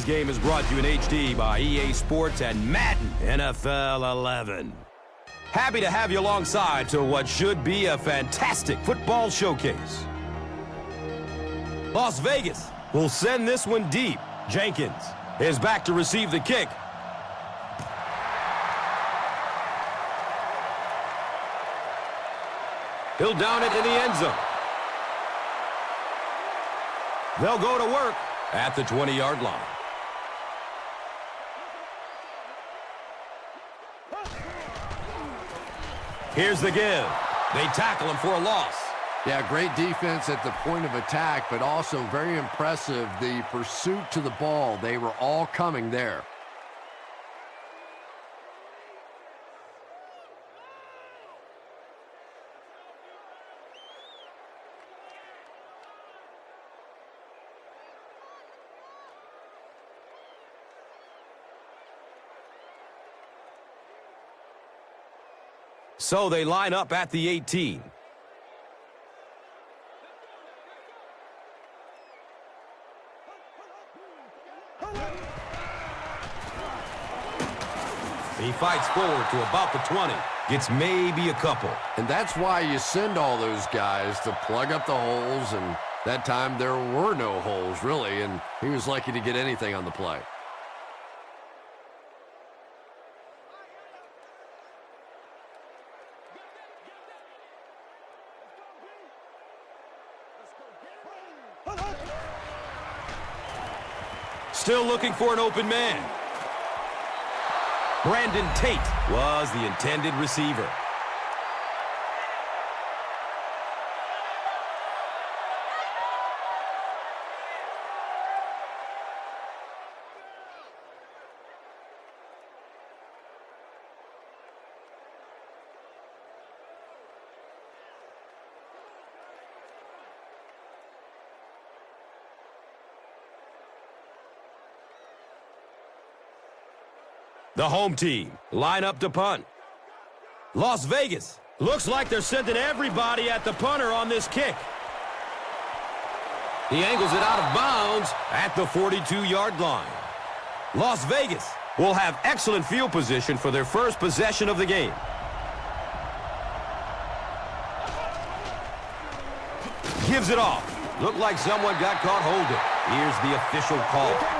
Today's game is brought to you in HD by EA Sports and Madden NFL 11. Happy to have you alongside to what should be a fantastic football showcase. Las Vegas will send this one deep. Jenkins is back to receive the kick. He'll down it in the end zone. They'll go to work at the 20-yard line. Here's the give. They tackle him for a loss. Yeah, great defense at the point of attack, but also very impressive, the pursuit to the ball. They were all coming there. So they line up at the 18. He fights forward to about the 20. Gets maybe a couple. And that's why you send all those guys to plug up the holes, and that time there were no holes, really, and he was lucky to get anything on the play. Still looking for an open man. Brandon Tate was the intended receiver. The home team line up to punt. Las Vegas looks like they're sending everybody at the punter on this kick. He angles it out of bounds at the 42-yard line. Las Vegas will have excellent field position for their first possession of the game. Gives it off. Looked like someone got caught holding. Here's the official call.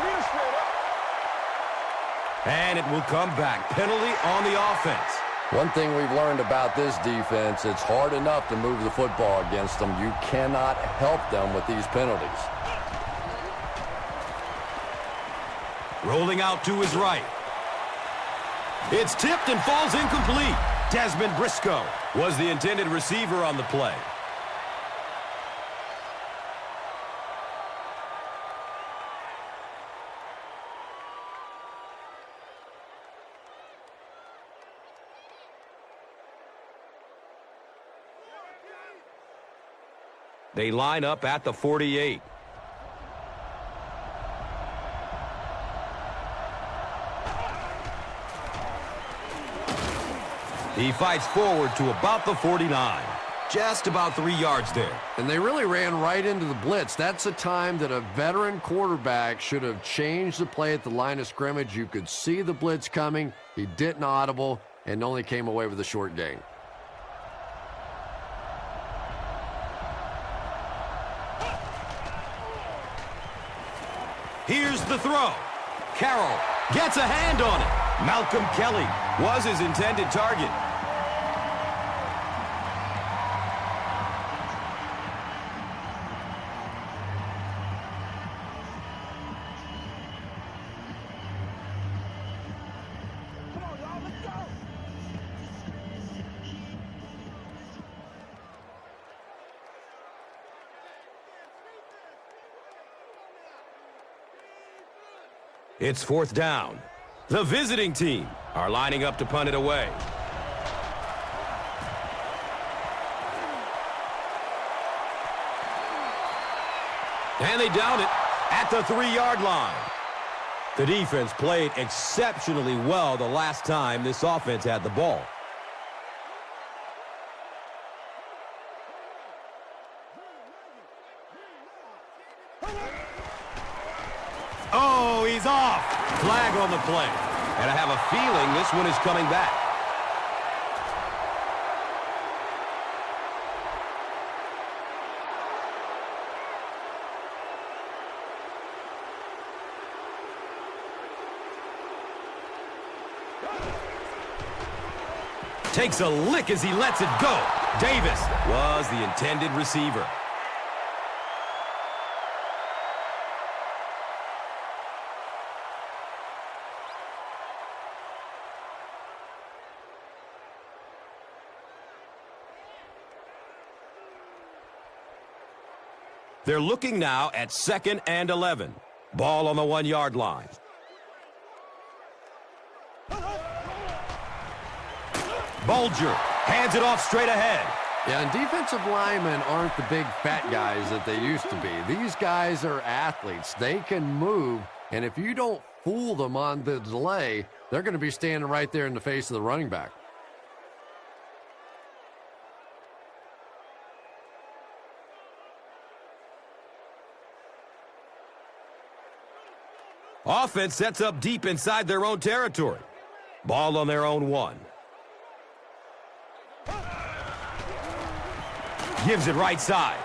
And it will come back. Penalty on the offense. One thing we've learned about this defense, it's hard enough to move the football against them. You cannot help them with these penalties. Rolling out to his right. It's tipped and falls incomplete. Dezmon Briscoe was the intended receiver on the play. They line up at the 48. He fights forward to about the 49. Just about 3 yards there. And they really ran right into the blitz. That's a time that a veteran quarterback should have changed the play at the line of scrimmage. You could see the blitz coming. He didn't audible and only came away with a short gain. Here's the throw. Carroll gets a hand on it. Malcolm Kelly was his intended target. It's fourth down. The visiting team are lining up to punt it away. And they down it at the 3-yard line. The defense played exceptionally well the last time this offense had the ball. he's off. Flag on the play. And I have a feeling this one is coming back. Takes a lick as he lets it go. Davis was the intended receiver. They're looking now at 2nd and 11. Ball on the 1-yard line. Bulger hands it off straight ahead. Yeah, and defensive linemen aren't the big fat guys that they used to be. These guys are athletes. They can move, and if you don't fool them on the delay, they're going to be standing right there in the face of the running back. Offense sets up deep inside their own territory. Ball on their own 1. Gives it right side.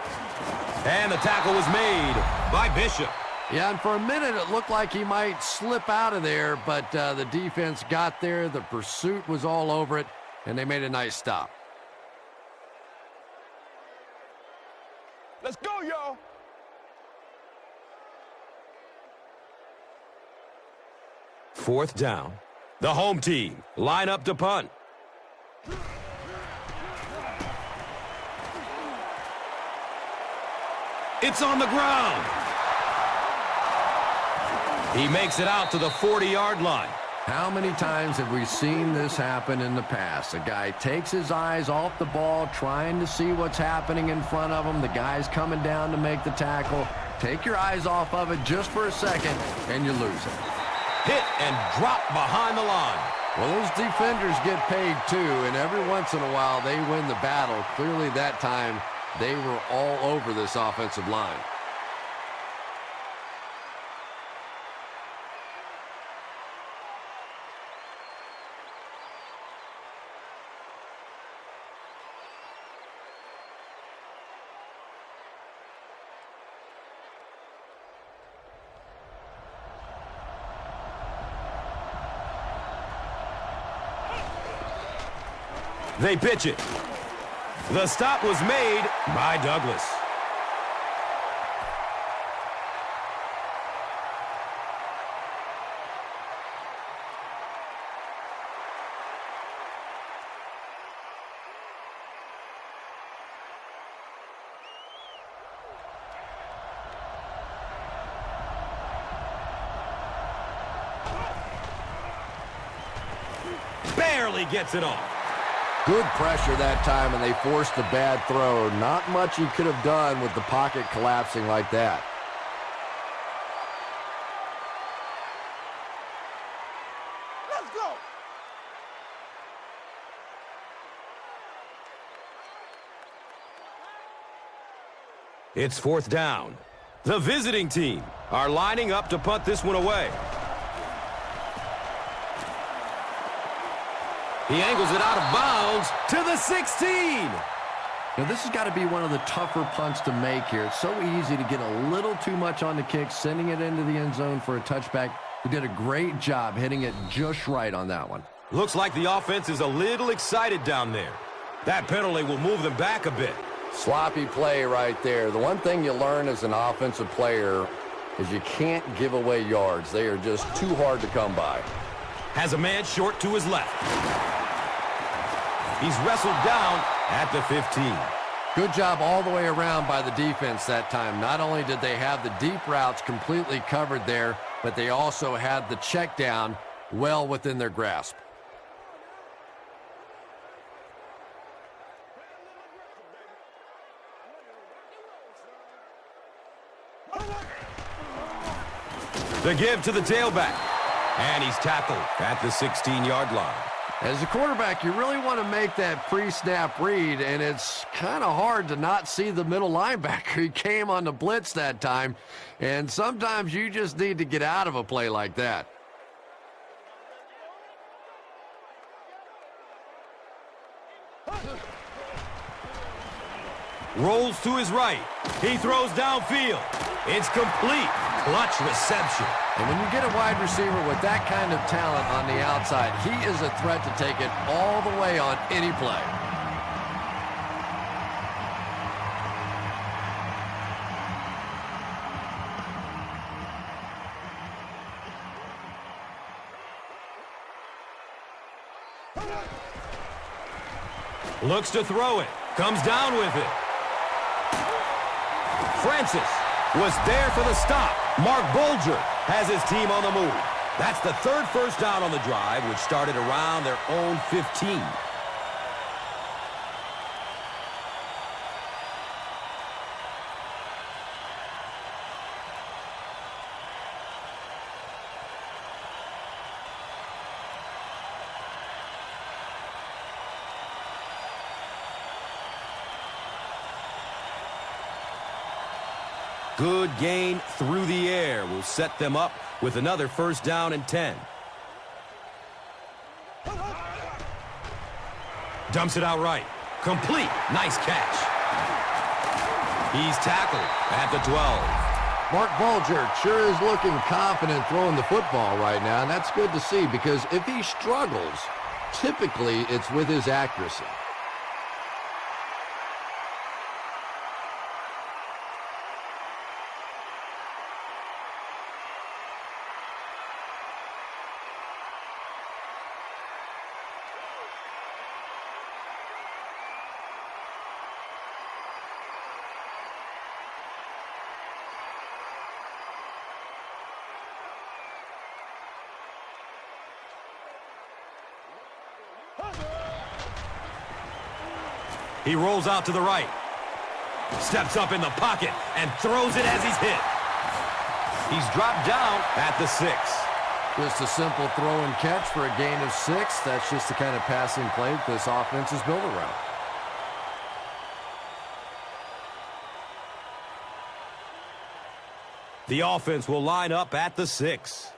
And the tackle was made by Bishop. Yeah, and for a minute it looked like he might slip out of there, but the defense got there. The pursuit was all over it, and they made a nice stop. Let's go, y'all. Fourth down. The home team line up to punt. It's on the ground. He makes it out to the 40-yard line. How many times have we seen this happen in the past? A guy takes his eyes off the ball, trying to see what's happening in front of him. The guy's coming down to make the tackle. Take your eyes off of it just for a second, and you lose it. Hit and drop behind the line. Well, those defenders get paid too, and every once in a while they win the battle. Clearly that time they were all over this offensive line. They pitch it. The stop was made by Douglas. Barely gets it off. Good pressure that time, and they forced a bad throw. Not much he could have done with the pocket collapsing like that. Let's go. It's fourth down. The visiting team are lining up to punt this one away. He angles it out of bounds to the 16. Now, this has got to be one of the tougher punts to make here. It's so easy to get a little too much on the kick, sending it into the end zone for a touchback. He did a great job hitting it just right on that one. Looks like the offense is a little excited down there. That penalty will move them back a bit. Sloppy play right there. The one thing you learn as an offensive player is you can't give away yards. They are just too hard to come by. Has a man short to his left. He's wrestled down at the 15. Good job all the way around by the defense that time. Not only did they have the deep routes completely covered there, but they also had the check down well within their grasp. The give to the tailback. And he's tackled at the 16-yard line. As a quarterback, you really want to make that pre-snap read, and it's kind of hard to not see the middle linebacker. He came on the blitz that time, and sometimes you just need to get out of a play like that. Rolls to his right. He throws downfield. It's complete. Clutch reception. And when you get a wide receiver with that kind of talent on the outside, he is a threat to take it all the way on any play. Looks to throw it. Comes down with it. Francis was there for the stop. Mark Bulger has his team on the move. That's the third first down on the drive, which started around their own 15. Good gain through the air will set them up with another first down and 10. Dumps it out right. Complete. Nice catch. He's tackled at the 12. Mark Bulger sure is looking confident throwing the football right now, and that's good to see because if he struggles, typically it's with his accuracy. He rolls out to the right. Steps up in the pocket and throws it as he's hit. He's dropped down at the 6. Just a simple throw and catch for a gain of 6. That's just the kind of passing play that this offense is built around. The offense will line up at the 6.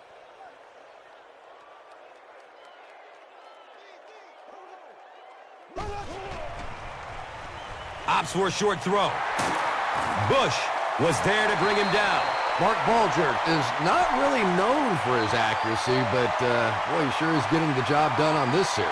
Opts for a short throw. Bush was there to bring him down. Mark Bulger is not really known for his accuracy, but boy, he sure is getting the job done on this series.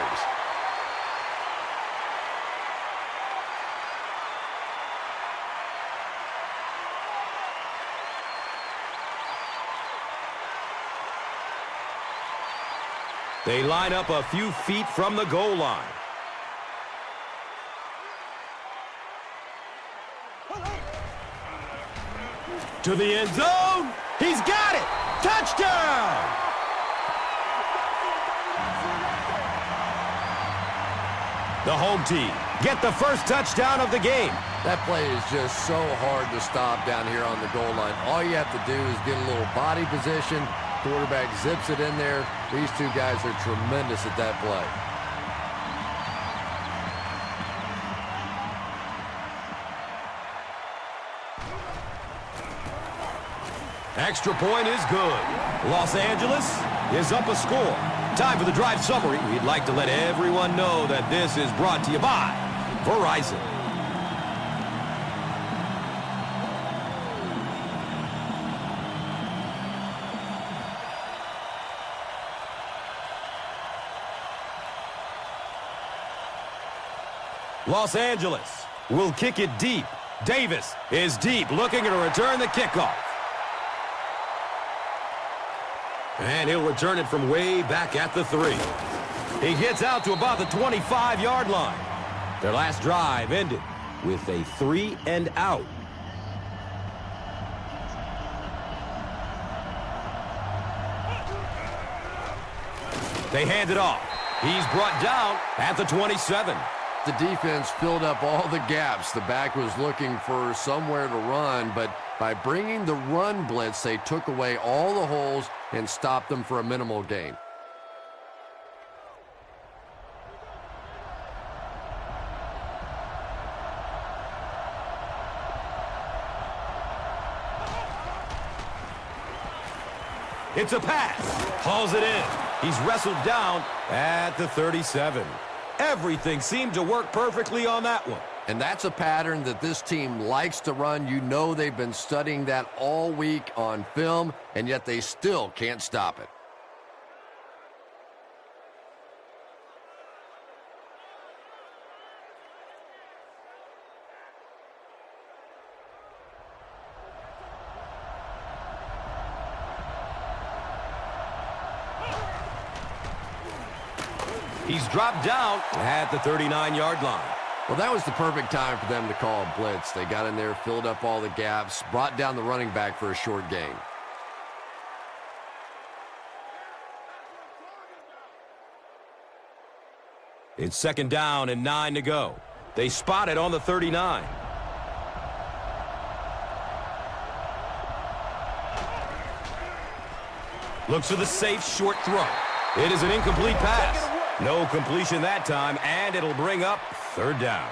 They line up a few feet from the goal line. To the end zone. He's got it. Touchdown! The home team get the first touchdown of the game. That play is just so hard to stop down here on the goal line. All you have to do is get a little body position. Quarterback zips it in there. These two guys are tremendous at that play. Extra point is good. Los Angeles is up a score. Time for the drive summary. We'd like to let everyone know that this is brought to you by Verizon. Los Angeles will kick it deep. Davis is deep, looking to return the kickoff. And he'll return it from way back at the 3. He gets out to about the 25-yard line. Their last drive ended with a 3 and out. They hand it off. He's brought down at the 27. The defense filled up all the gaps. The back was looking for somewhere to run, but by bringing the run blitz, they took away all the holes and stopped them for a minimal gain. It's a pass. Hauls it in. He's wrestled down at the 37. Everything seemed to work perfectly on that one. And that's a pattern that this team likes to run. You know they've been studying that all week on film, and yet they still can't stop it. He's dropped down at the 39-yard line. Well, that was the perfect time for them to call a blitz. They got in there, filled up all the gaps, brought down the running back for a short gain. It's second down and 9 to go. They spot it on the 39. Looks for the safe short throw. It is an incomplete pass. No completion that time, and it'll bring up third down.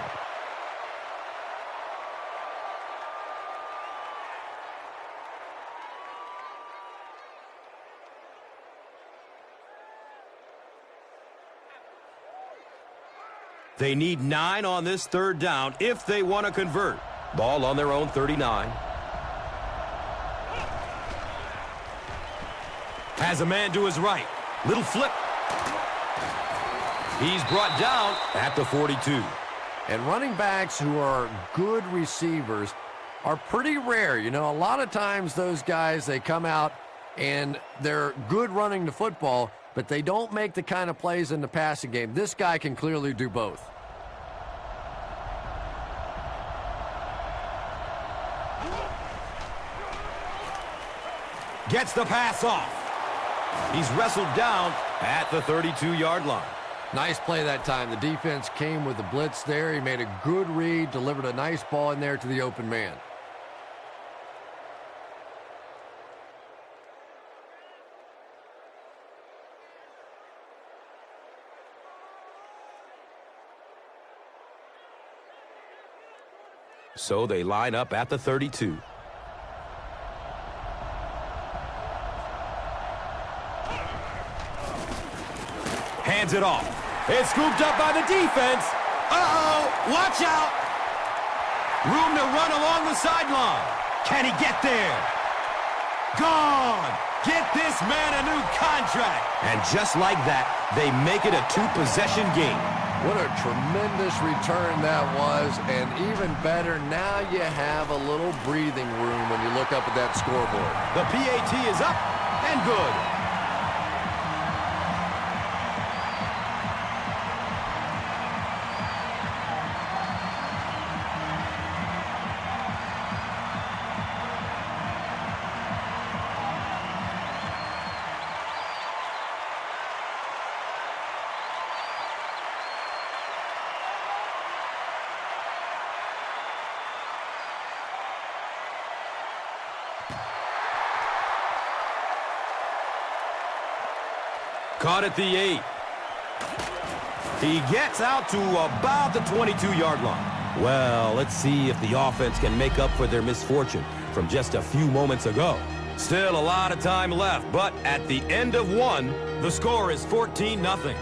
They need 9 on this third down if they want to convert. Ball on their own 39. Has a man to his right. Little flip. He's brought down at the 42. And running backs who are good receivers are pretty rare. You know, a lot of times those guys, they come out and they're good running the football, but they don't make the kind of plays in the passing game. This guy can clearly do both. Gets the pass off. He's wrestled down at the 32-yard line. Nice play that time. The defense came with the blitz there. He made a good read, delivered a nice ball in there to the open man. So they line up at the 32. Hands it off. It's scooped up by the defense. Uh-oh, watch out. Room to run along the sideline. Can he get there? Gone. Get this man a new contract. And just like that, they make it a 2-possession game. What a tremendous return that was, and even better, now you have a little breathing room when you look up at that scoreboard. The PAT is up and good. Caught at the 8. He gets out to about the 22-yard line. Well, let's see if the offense can make up for their misfortune from just a few moments ago. Still a lot of time left, but at the end of one, the score is 14-0.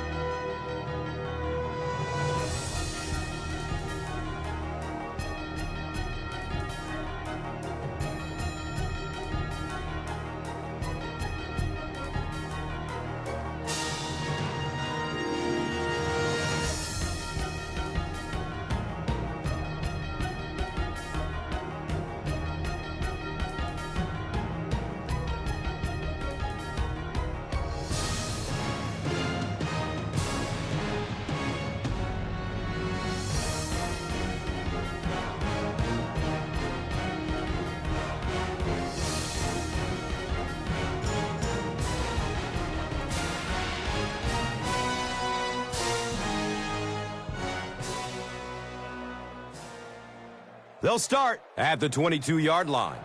They'll start at the 22-yard line.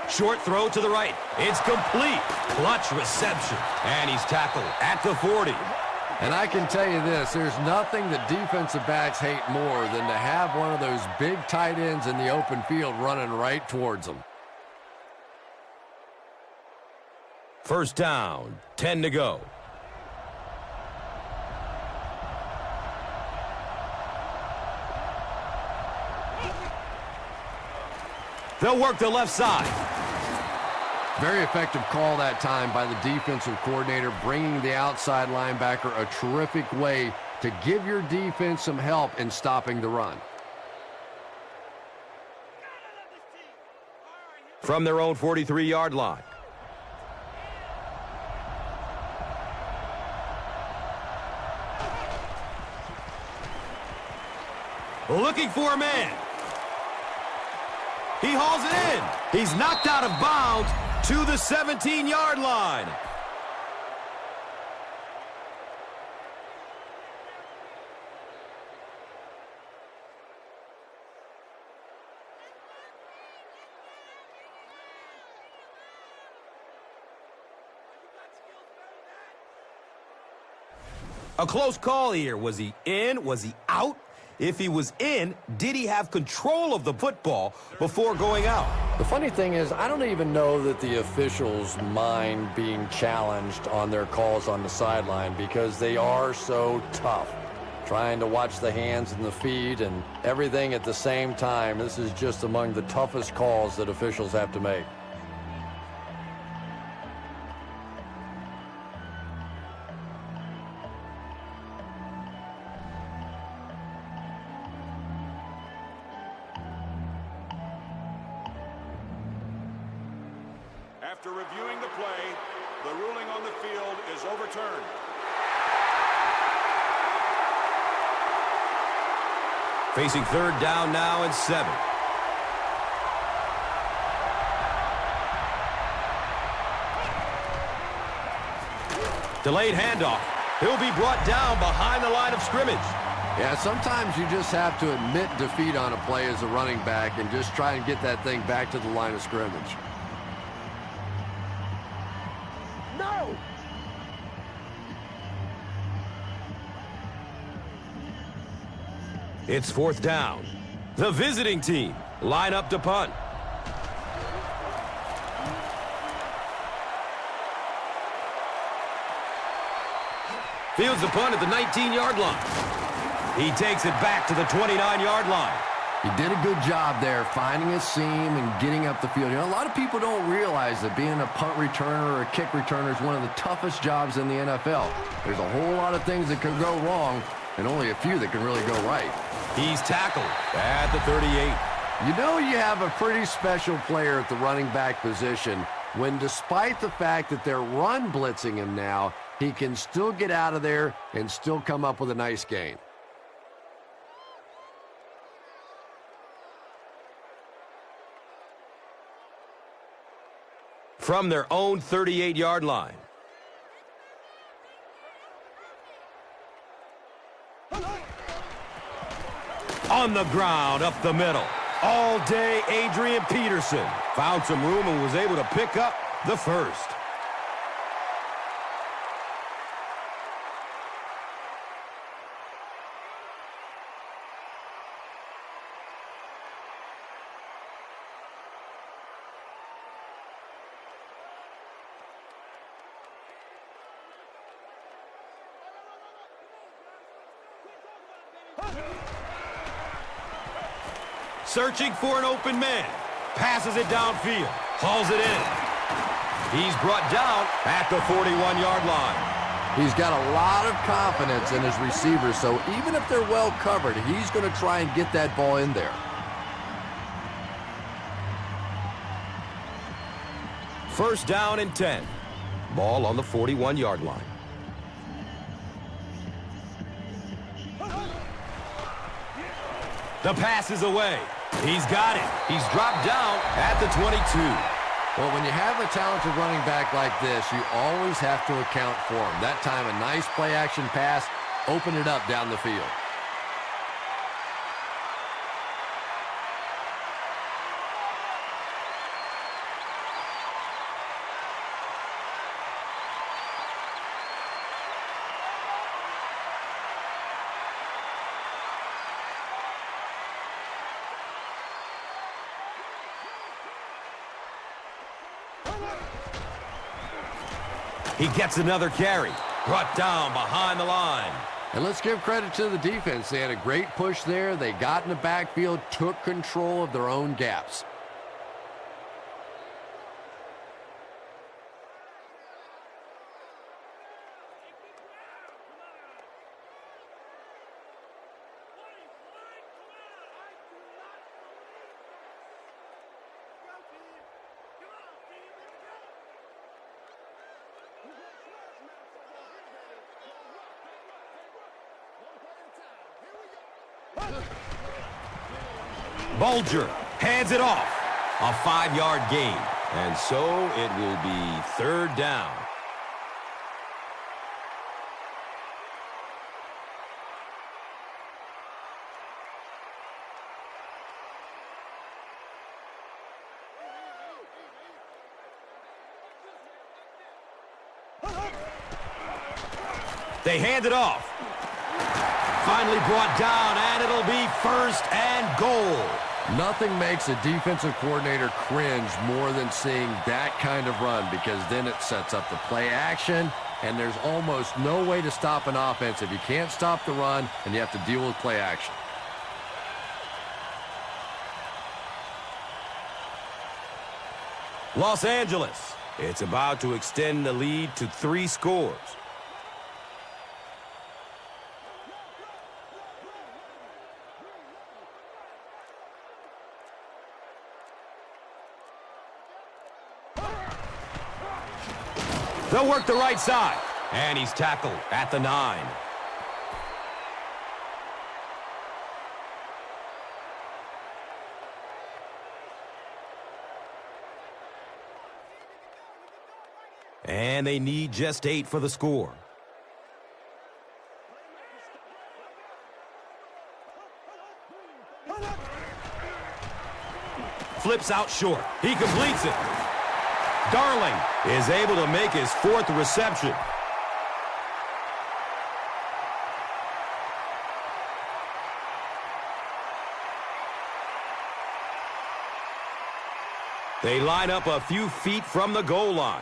Short throw to the right. It's complete. Clutch reception. And he's tackled at the 40. And I can tell you this, there's nothing that defensive backs hate more than to have one of those big tight ends in the open field running right towards them. First down, 10 to go. They'll work the left side. Very effective call that time by the defensive coordinator, bringing the outside linebacker a terrific way to give your defense some help in stopping the run. From their own 43-yard line. Looking for a man. He hauls it in. He's knocked out of bounds to the 17-yard line. A close call here. Was he in? Was he out? If he was in, did he have control of the football before going out? The funny thing is, I don't even know that the officials mind being challenged on their calls on the sideline because they are so tough. Trying to watch the hands and the feet and everything at the same time. This is just among the toughest calls that officials have to make. After reviewing the play, the ruling on the field is overturned. Facing third down now and 7. Delayed handoff. He'll be brought down behind the line of scrimmage. Yeah, sometimes you just have to admit defeat on a play as a running back and just try and get that thing back to the line of scrimmage. No! It's fourth down. The visiting team line up to punt. Fields the punt at the 19-yard line. He takes it back to the 29-yard line. He did a good job there, finding a seam and getting up the field. You know, a lot of people don't realize that being a punt returner or a kick returner is one of the toughest jobs in the NFL. There's a whole lot of things that can go wrong and only a few that can really go right. He's tackled at the 38. You know you have a pretty special player at the running back position when, despite the fact that they're run blitzing him now, he can still get out of there and still come up with a nice gain. From their own 38-yard line. On the ground, up the middle. All day, Adrian Peterson found some room and was able to pick up the first. Searching for an open man. Passes it downfield. Hauls it in. He's brought down at the 41-yard line. He's got a lot of confidence in his receivers, so even if they're well covered, he's going to try and get that ball in there. First down and 10. Ball on the 41-yard line. The pass is away. He's got it. He's dropped down at the 22. Well, when you have a talented running back like this, you always have to account for him. That time, a nice play-action pass opened it up down the field. He gets another carry. Brought down behind the line. And let's give credit to the defense. They had a great push there. They got in the backfield, took control of their own gaps. Bulger hands it off. A 5-yard gain. And so it will be 3rd down. They hand it off. Finally brought down, and it'll be 1st and goal. Nothing makes a defensive coordinator cringe more than seeing that kind of run, because then it sets up the play action, and there's almost no way to stop an offense if you can't stop the run and you have to deal with play action. Los Angeles. It's about to extend the lead to 3 scores. They'll work the right side. And he's tackled at the 9. And they need just 8 for the score. Flips out short. He completes it. Darling is able to make his 4th reception. They line up a few feet from the goal line.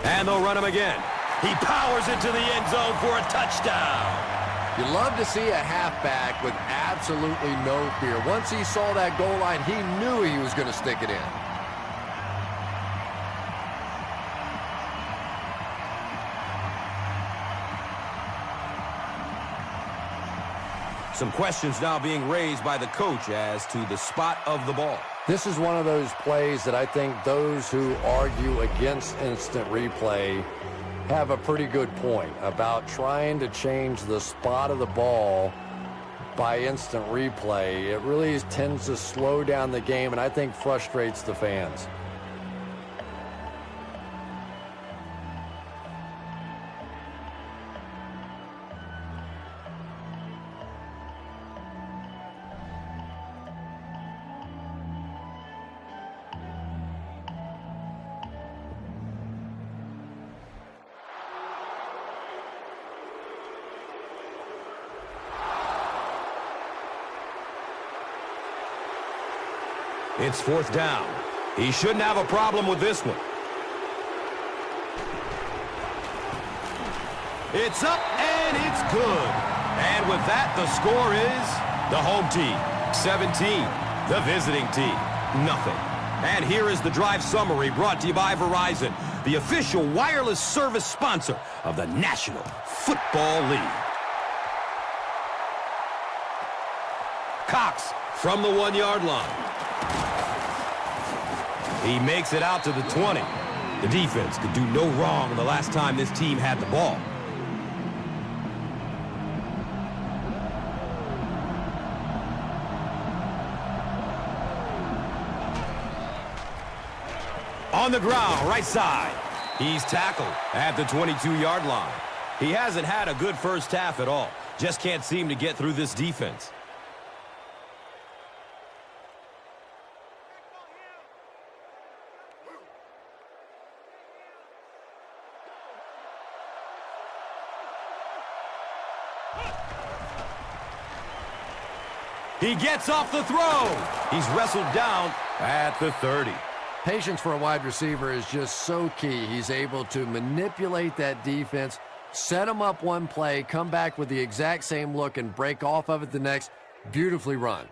And they'll run him again. He powers into the end zone for a touchdown. You love to see a halfback with absolutely no fear. Once he saw that goal line, he knew he was going to stick it in. Some questions now being raised by the coach as to the spot of the ball. This is one of those plays that I think those who argue against instant replay have a pretty good point about trying to change the spot of the ball by instant replay. It really tends to slow down the game, and I think frustrates the fans. It's 4th down. He shouldn't have a problem with this one. It's up, and it's good. And with that, the score is the home team, 17. The visiting team, nothing. And here is the drive summary brought to you by Verizon, the official wireless service sponsor of the National Football League. Cox from the 1-yard line. He makes it out to the 20. The defense could do no wrong the last time this team had the ball. On the ground, right side. He's tackled at the 22-yard line. He hasn't had a good first half at all. Just can't seem to get through this defense. He gets off the throw. He's wrestled down at the 30. Patience for a wide receiver is just so key. He's able to manipulate that defense, set them up one play, come back with the exact same look, and break off of it the next. Beautifully run.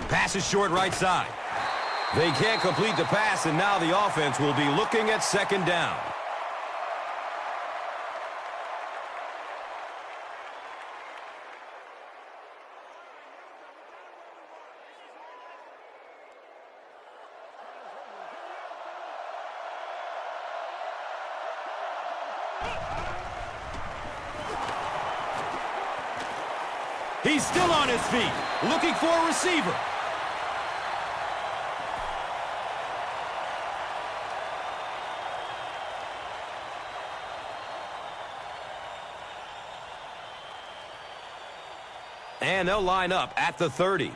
Pass is short right side. They can't complete the pass, and now the offense will be looking at second down. He's still on his feet, looking for a receiver. And they'll line up at the 30.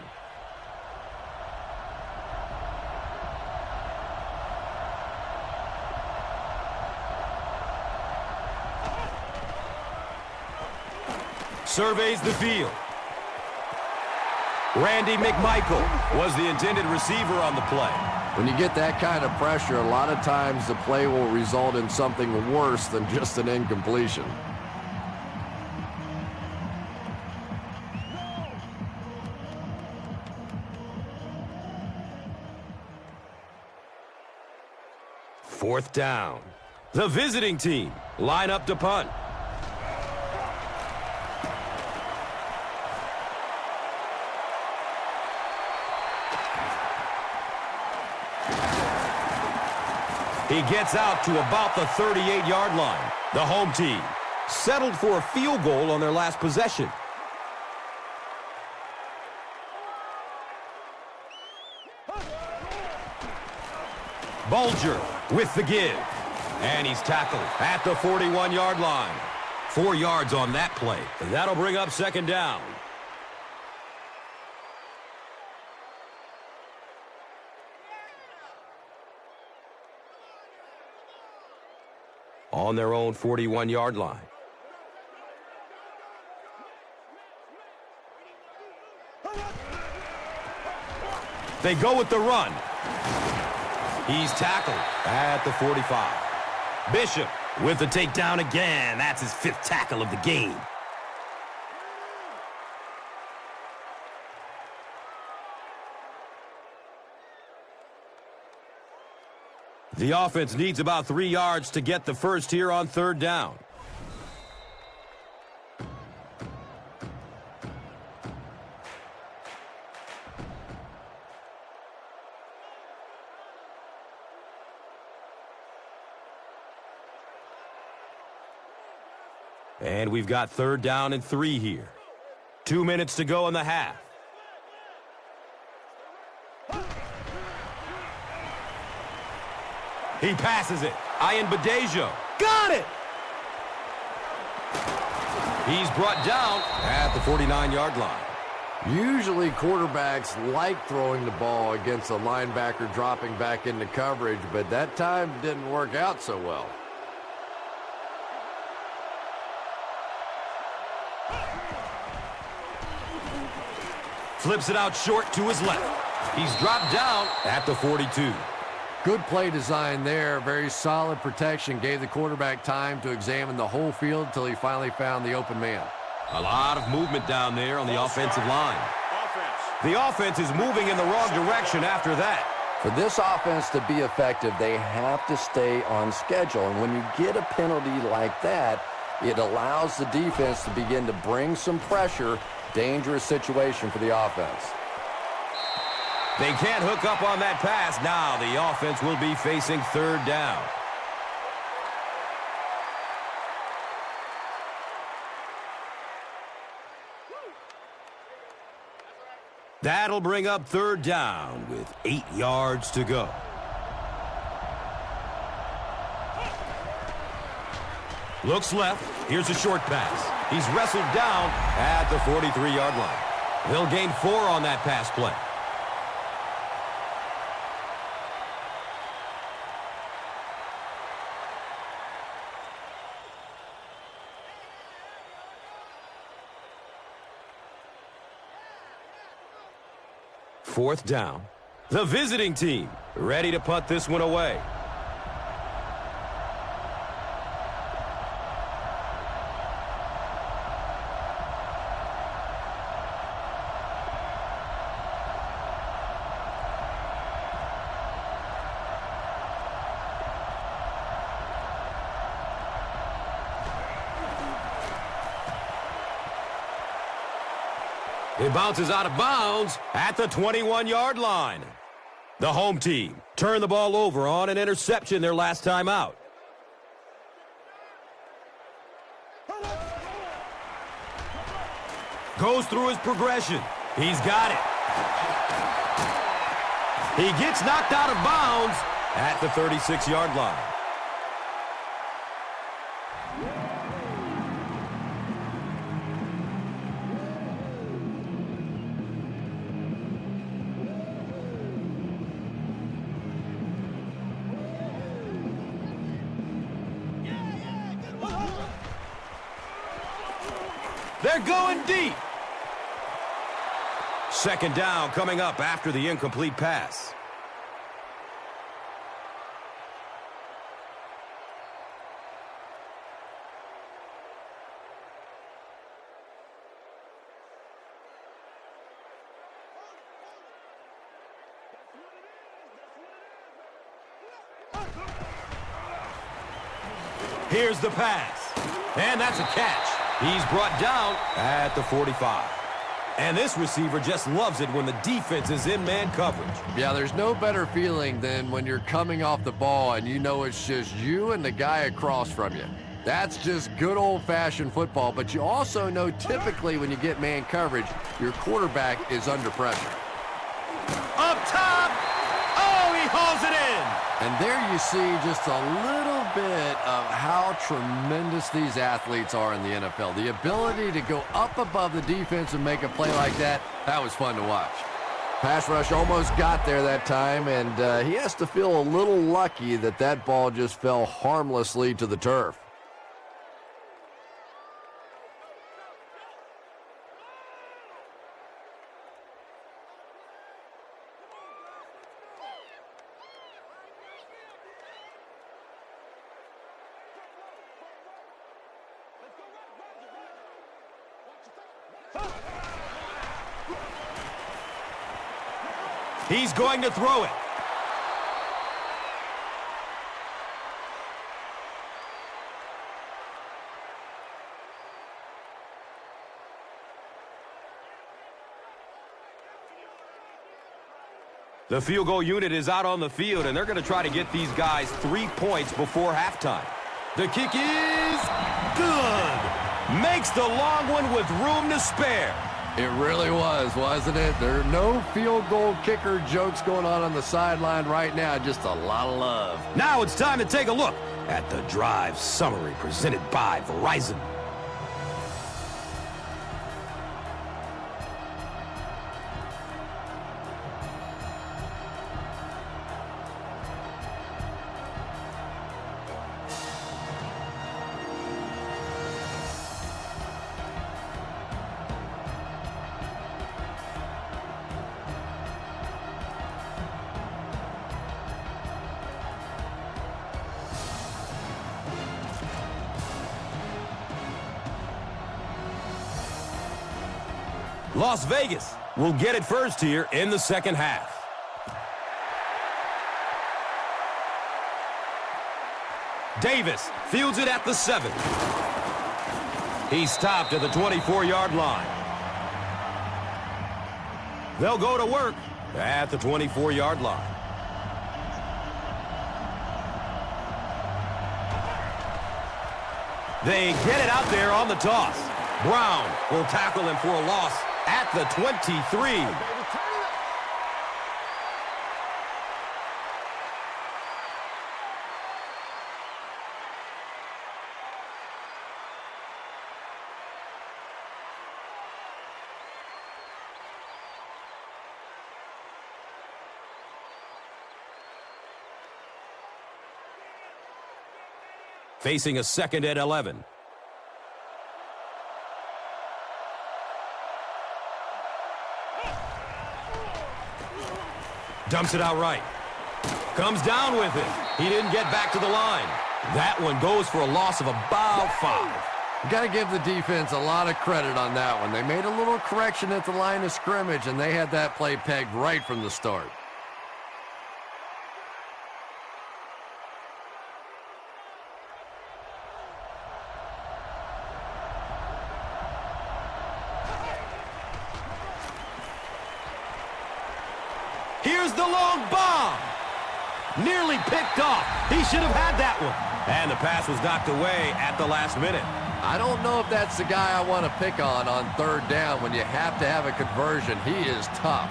Surveys the field. Randy McMichael was the intended receiver on the play. When you get that kind of pressure, a lot of times the play will result in something worse than just an incompletion. Fourth down. The visiting team line up to punt. He gets out to about the 38-yard line. The home team settled for a field goal on their last possession. Bulger with the give. And he's tackled at the 41-yard line. 4 yards on that play. That'll bring up second down. On their own 41-yard line. They go with the run. He's tackled at the 45. Bishop with the takedown again. That's his 5th tackle of the game. The offense needs about 3 yards to get the first here on third down. And we've got third down and 3 here. 2 minutes to go in the half. He passes it. Ian Badejo. Got it! He's brought down at the 49-yard line. Usually quarterbacks like throwing the ball against a linebacker dropping back into coverage, but that time didn't work out so well. Flips it out short to his left. He's dropped down at the 42. Good play design there. Very solid protection. Gave the quarterback time to examine the whole field until he finally found the open man. A lot of movement down there on the offensive line. The offense is moving in the wrong direction after that. For this offense to be effective, they have to stay on schedule. And when you get a penalty like that, it allows the defense to begin to bring some pressure. Dangerous situation for the offense. They can't hook up on that pass. Now the offense will be facing third down. That'll bring up third down with 8 yards to go. Looks left. Here's a short pass. He's wrestled down at the 43-yard line. They'll gain 4 on that pass play. Fourth down. The visiting team ready to punt this one away. It bounces out of bounds at the 21-yard line. The home team turned the ball over on an interception their last time out. Goes through his progression. He's got it. He gets knocked out of bounds at the 36-yard line. They're going deep. Second down coming up after the incomplete pass. Here's the pass. And that's a catch. He's brought down at the 45. And this receiver just loves it when the defense is in man coverage. Yeah, there's no better feeling than when you're coming off the ball and you know it's just you and the guy across from you. That's just good old-fashioned football, but you also know typically when you get man coverage, your quarterback is under pressure. Up top! Oh, he hauls it in! And there you see just a little bit of how tremendous these athletes are in the NFL. The ability to go up above the defense and make a play like that, that was fun to watch. Pass rush almost got there that time, and he has to feel a little lucky that that ball just fell harmlessly to the turf. He's going to throw it. The field goal unit is out on the field, and they're going to try to get these guys 3 points before halftime. The kick is good. Makes the long one with room to spare. It really was, wasn't it? There are no field goal kicker jokes going on the sideline right now. Just a lot of love. Now it's time to take a look at the drive summary presented by Verizon. Las Vegas will get it first here in the second half. Davis fields it at the 7. He's stopped at the 24-yard line. They'll go to work at the 24-yard line. They get it out there on the toss. Brown will tackle him for a loss at the 23. facing a 2nd and 11. Dumps it out right. Comes down with it. He didn't get back to the line. That one goes for a loss of about 5. You got to give the defense a lot of credit on that one. They made a little correction at the line of scrimmage, and they had that play pegged right from the start. Here's the long bomb. Nearly picked off. He should have had that one. And the pass was knocked away at the last minute. I don't know if that's the guy I want to pick on 3rd down when you have to have a conversion. He is tough.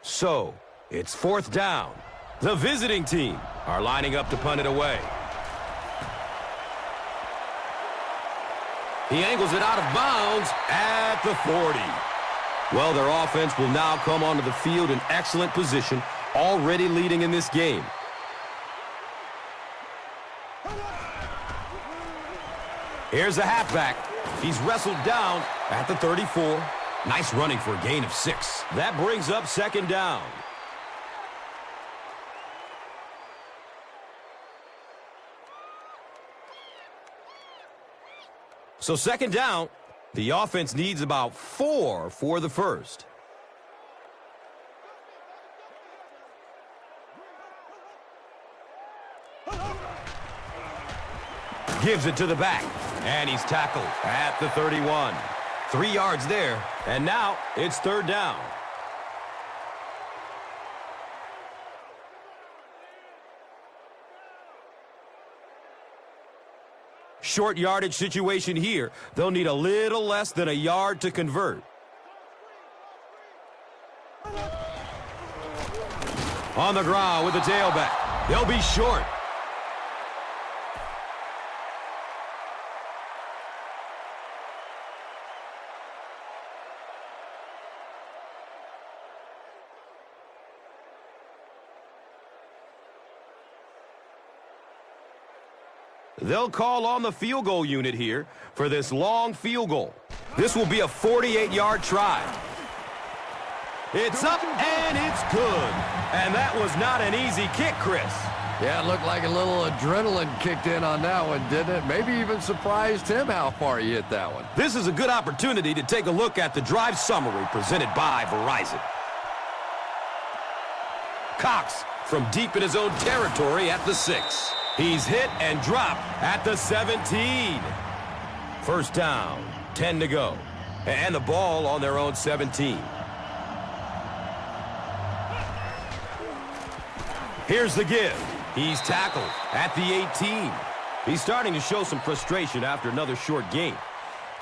So, it's 4th down. The visiting team are lining up to punt it away. He angles it out of bounds at the 40. Well, their offense will now come onto the field in excellent position, already leading in this game. Here's the halfback. He's wrestled down at the 34. Nice running for a gain of 6. That brings up 2nd down. So 2nd down, the offense needs about 4 for the first. Gives it to the back, and he's tackled at the 31. 3 yards there, and now it's 3rd down. Short yardage situation here. They'll need a little less than a yard to convert. On the ground with the tailback. They'll be short. They'll call on the field goal unit here for this long field goal. This will be a 48-yard try. It's up and it's good. And that was not an easy kick, Chris. Yeah, it looked like a little adrenaline kicked in on that one, didn't it? Maybe even surprised him how far he hit that one. This is a good opportunity to take a look at the drive summary presented by Verizon. Cox from deep in his own territory at the 6. He's hit and dropped at the 17. First down, 10 to go. And the ball on their own 17. Here's the give. He's tackled at the 18. He's starting to show some frustration after another short game.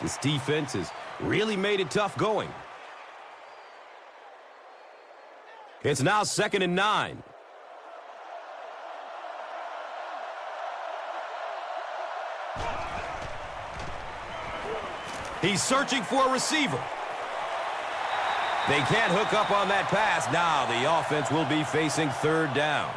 This defense has really made it tough going. It's now 2nd and 9. He's searching for a receiver. They can't hook up on that pass. Now the offense will be facing 3rd down.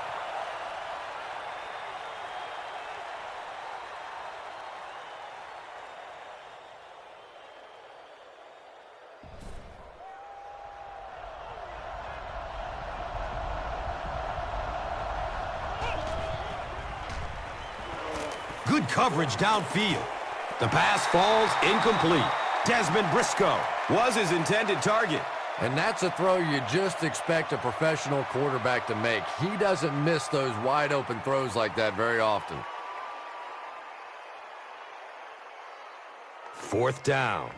Good coverage downfield. The pass falls incomplete. Dezmon Briscoe was his intended target. And that's a throw you just expect a professional quarterback to make. He doesn't miss those wide open throws like that very often. 4th down.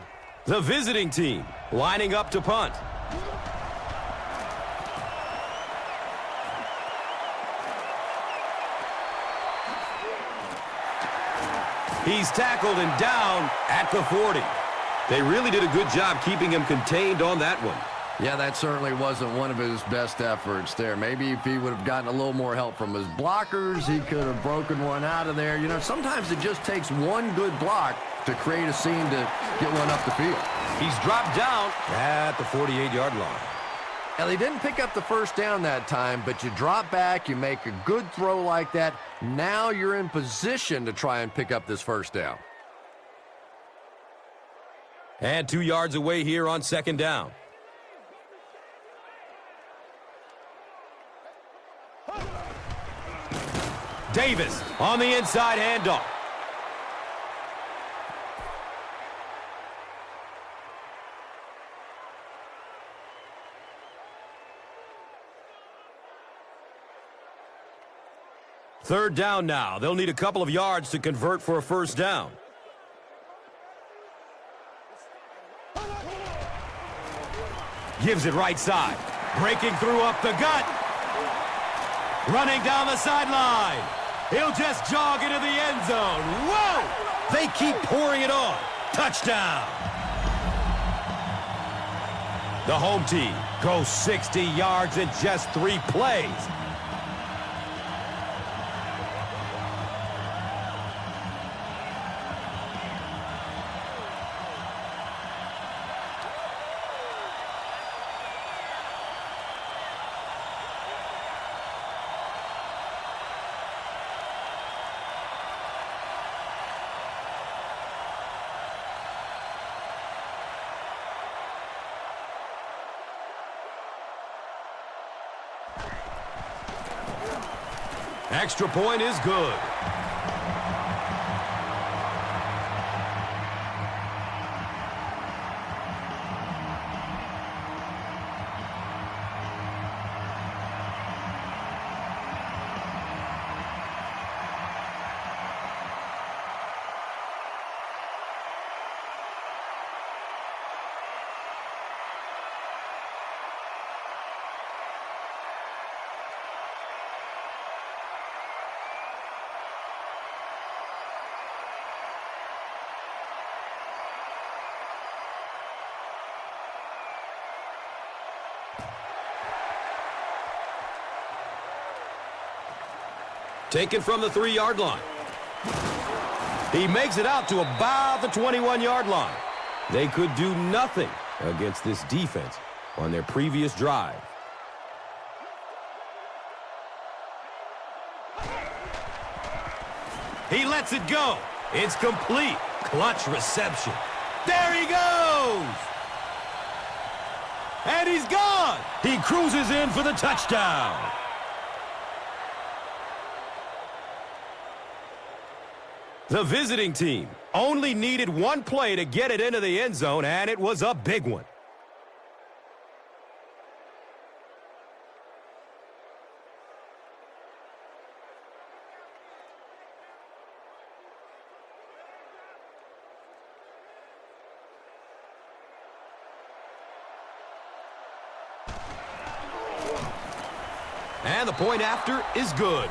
The visiting team lining up to punt. He's tackled and down at the 40. They really did a good job keeping him contained on that one. Yeah, that certainly wasn't one of his best efforts there. Maybe if he would have gotten a little more help from his blockers, he could have broken one out of there. You know, sometimes it just takes one good block to create a scene to get one up the field. He's dropped down at the 48-yard line. And they didn't pick up the first down that time, but you drop back, you make a good throw like that. Now you're in position to try and pick up this first down. And 2 yards away here on second down. Davis on the inside handoff. Third down now. They'll need a couple of yards to convert for a first down. Gives it right side. Breaking through up the gut. Running down the sideline. He'll just jog into the end zone. Whoa! They keep pouring it on. Touchdown. The home team goes 60 yards in just 3 plays. Extra point is good. Taken from the 3-yard line. He makes it out to about the 21-yard line. They could do nothing against this defense on their previous drive. He lets it go. It's complete. Clutch reception. There he goes! And he's gone! He cruises in for the touchdown. The visiting team only needed 1 play to get it into the end zone, and it was a big one. And the point after is good.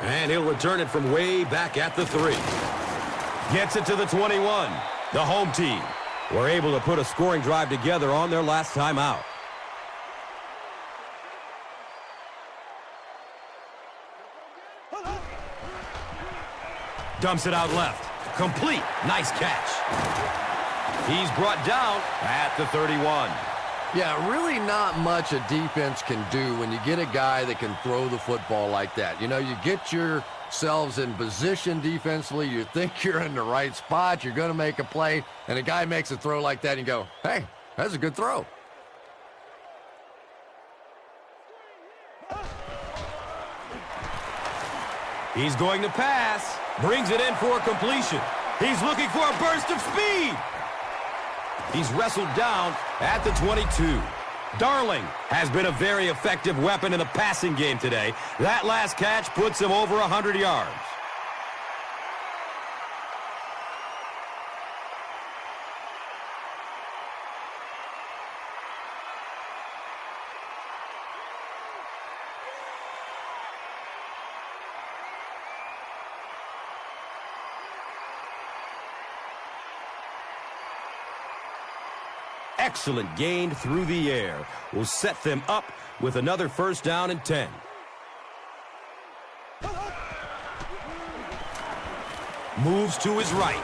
And he'll return it from way back at the 3. Gets it to the 21. The home team were able to put a scoring drive together on their last time out. Dumps it out left. Complete. Nice catch. He's brought down at the 31. Yeah, really not much a defense can do when you get a guy that can throw the football like that. You know, you get yourselves in position defensively, you think you're in the right spot, you're going to make a play, and a guy makes a throw like that, and you go, hey, that's a good throw. He's going to pass. Brings it in for completion. He's looking for a burst of speed. He's wrestled down at the 22. Darling has been a very effective weapon in the passing game today. That last catch puts him over 100 yards. excellent gain through the air will set them up with another first down and 10. Moves to his right.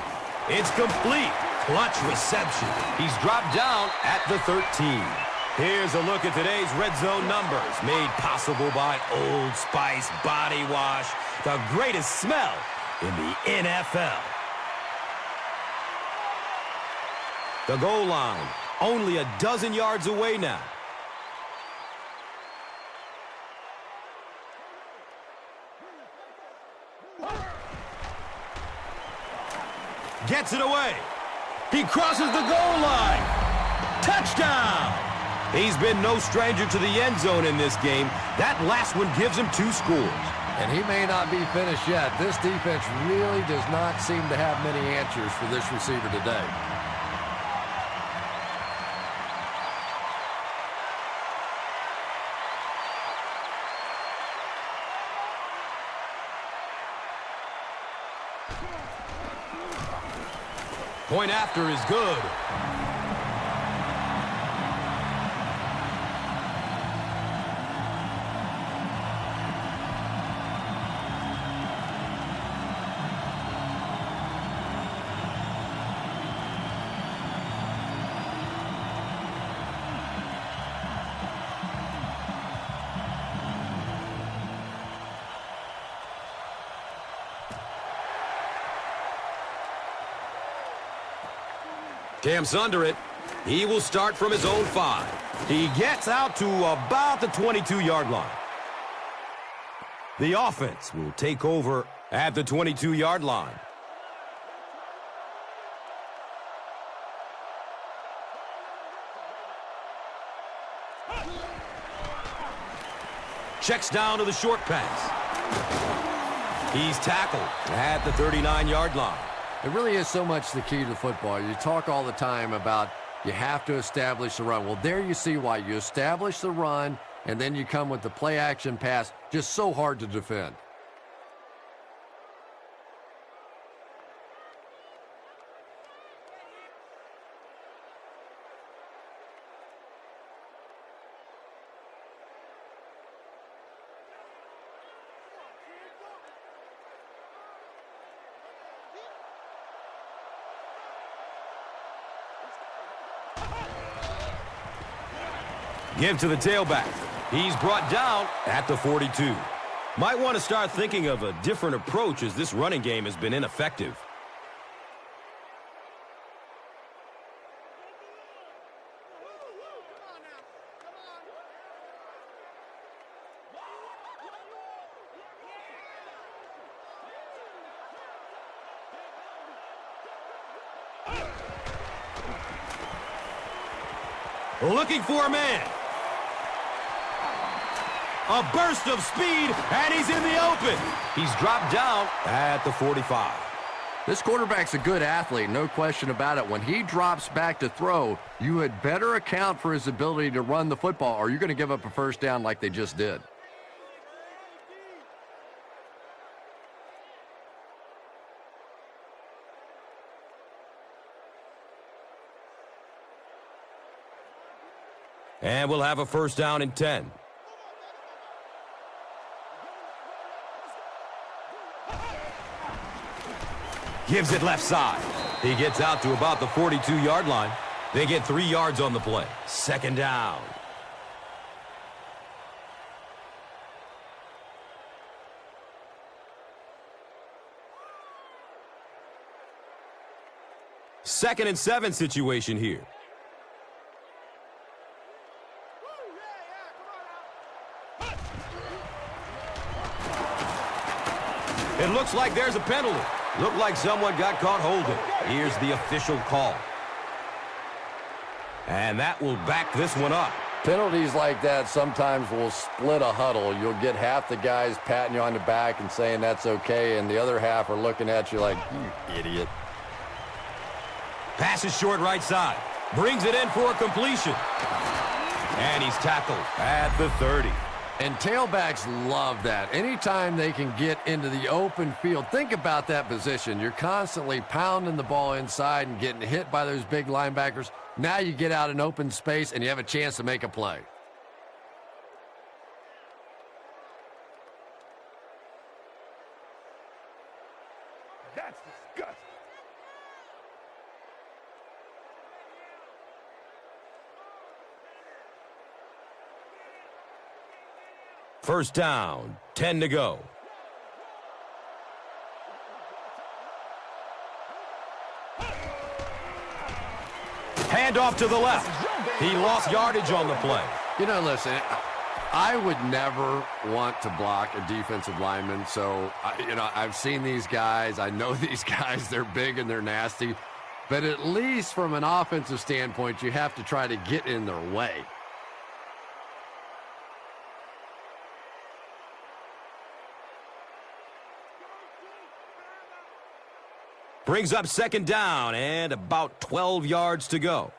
It's complete. Clutch reception. He's dropped down at the 13. Here's a look at today's red zone numbers, made possible by Old Spice Body Wash, the greatest smell in the NFL. The goal line, only a dozen yards away now. Gets it away. He crosses the goal line. Touchdown! He's been no stranger to the end zone in this game. That last one gives him 2 scores. And he may not be finished yet. This defense really does not seem to have many answers for this receiver today. Point after is good. Camps under it. He will start from his own 5. He gets out to about the 22-yard line. The offense will take over at the 22-yard line. Checks down to the short pass. He's tackled at the 39-yard line. It really is so much the key to football. You talk all the time about you have to establish the run. Well, there you see why. You establish the run, and then you come with the play-action pass. Just so hard to defend. Give to the tailback. He's brought down at the 42. Might want to start thinking of a different approach as this running game has been ineffective. Looking for a man. A burst of speed, and he's in the open. He's dropped down at the 45. This quarterback's a good athlete, no question about it. When he drops back to throw, you had better account for his ability to run the football, or you're going to give up a first down like they just did. And we'll have a first down and 10. Gives it left side. He gets out to about the 42-yard line. They get 3 yards on the play. Second down. Second and 7 situation here. It looks like there's a penalty. Looked like someone got caught holding. Here's the official call. And that will back this one up. Penalties like that sometimes will split a huddle. You'll get half the guys patting you on the back and saying that's okay, and the other half are looking at you like, you idiot. Passes short right side. Brings it in for a completion. And he's tackled at the 30. And tailbacks love that. Anytime they can get into the open field, think about that position. You're constantly pounding the ball inside and getting hit by those big linebackers. Now you get out in open space and you have a chance to make a play. That's disgusting. First down, 10 to go. Hand off to the left. He lost yardage on the play. You know, listen, I would never want to block a defensive lineman. So, I've seen these guys. I know these guys. They're big and they're nasty. But at least from an offensive standpoint, you have to try to get in their way. Brings up second down and about 12 yards to go.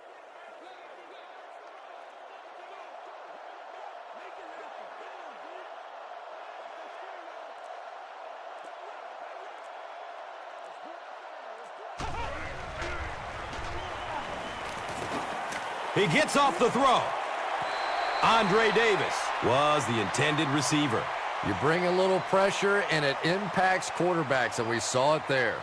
He gets off the throw. Andre Davis was the intended receiver. You bring a little pressure and it impacts quarterbacks, and we saw it there.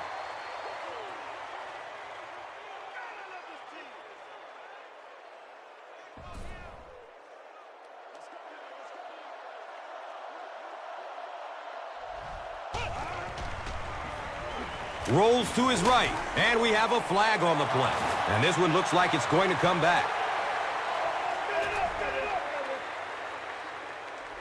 Rolls to his right, and we have a flag on the play. And this one looks like it's going to come back.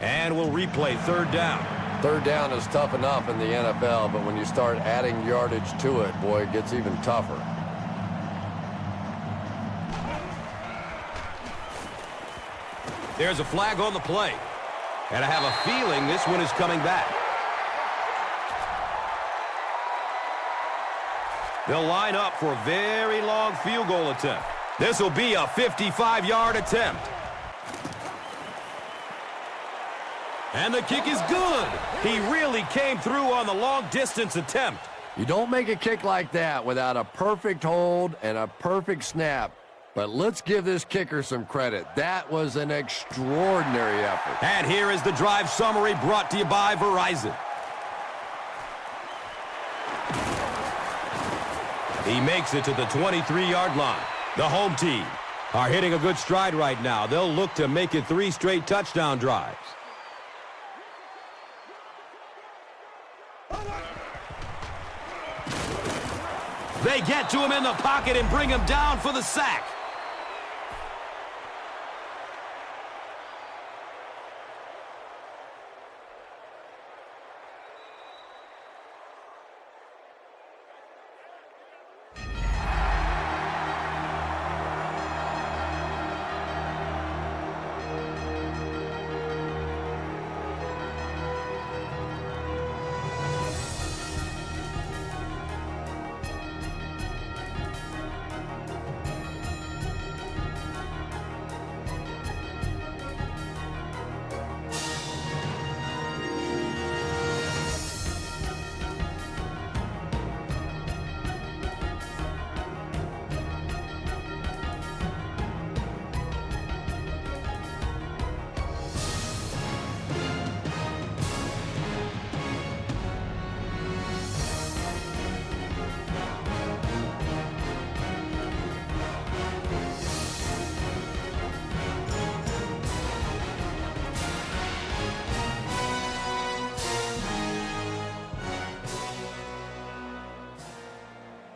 And we'll replay third down. Third down is tough enough in the NFL, but when you start adding yardage to it, boy, it gets even tougher. There's a flag on the play. And I have a feeling this one is coming back. They'll line up for a very long field goal attempt. This will be a 55-yard attempt. And the kick is good. He really came through on the long-distance attempt. You don't make a kick like that without a perfect hold and a perfect snap. But let's give this kicker some credit. That was an extraordinary effort. And here is the drive summary brought to you by Verizon. He makes it to the 23-yard line. The home team are hitting a good stride right now. They'll look to make it 3 straight touchdown drives. They get to him in the pocket and bring him down for the sack.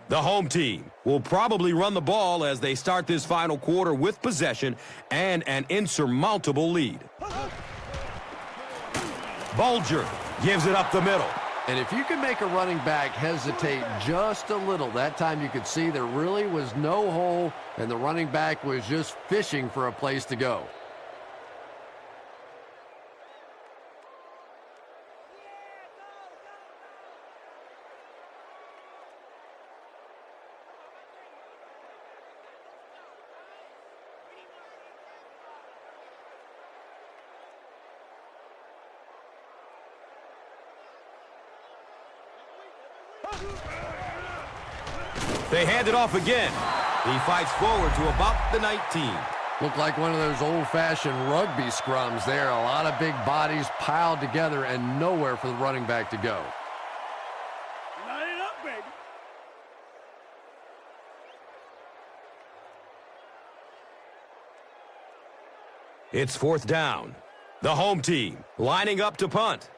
The home team will probably run the ball as they start this final quarter with possession and an insurmountable lead. Bulger gives it up the middle. And if you can make a running back hesitate just a little, that time you could see there really was no hole and the running back was just fishing for a place to go. They hand it off again. He fights forward to about the 19. Looked like one of those old-fashioned rugby scrums there. A lot of big bodies piled together and nowhere for the running back to go. Line it up, baby. It's fourth down. The home team lining up to punt.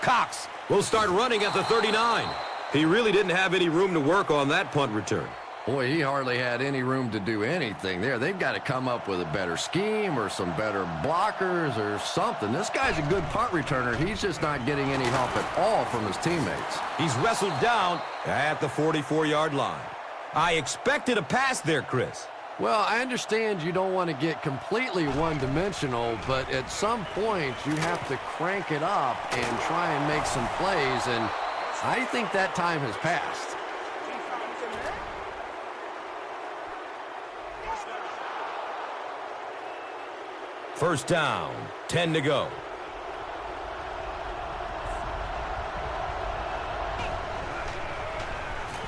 Cox will start running at the 39. He really didn't have any room to work on that punt return. Boy, he hardly had any room to do anything there. They've got to come up with a better scheme or some better blockers or something. This guy's a good punt returner. He's just not getting any help at all from his teammates. He's wrestled down at the 44-yard line. I expected a pass there, Chris. Well, I understand you don't want to get completely one-dimensional, but at some point you have to crank it up and try and make some plays, and I think that time has passed. First down, 10 to go.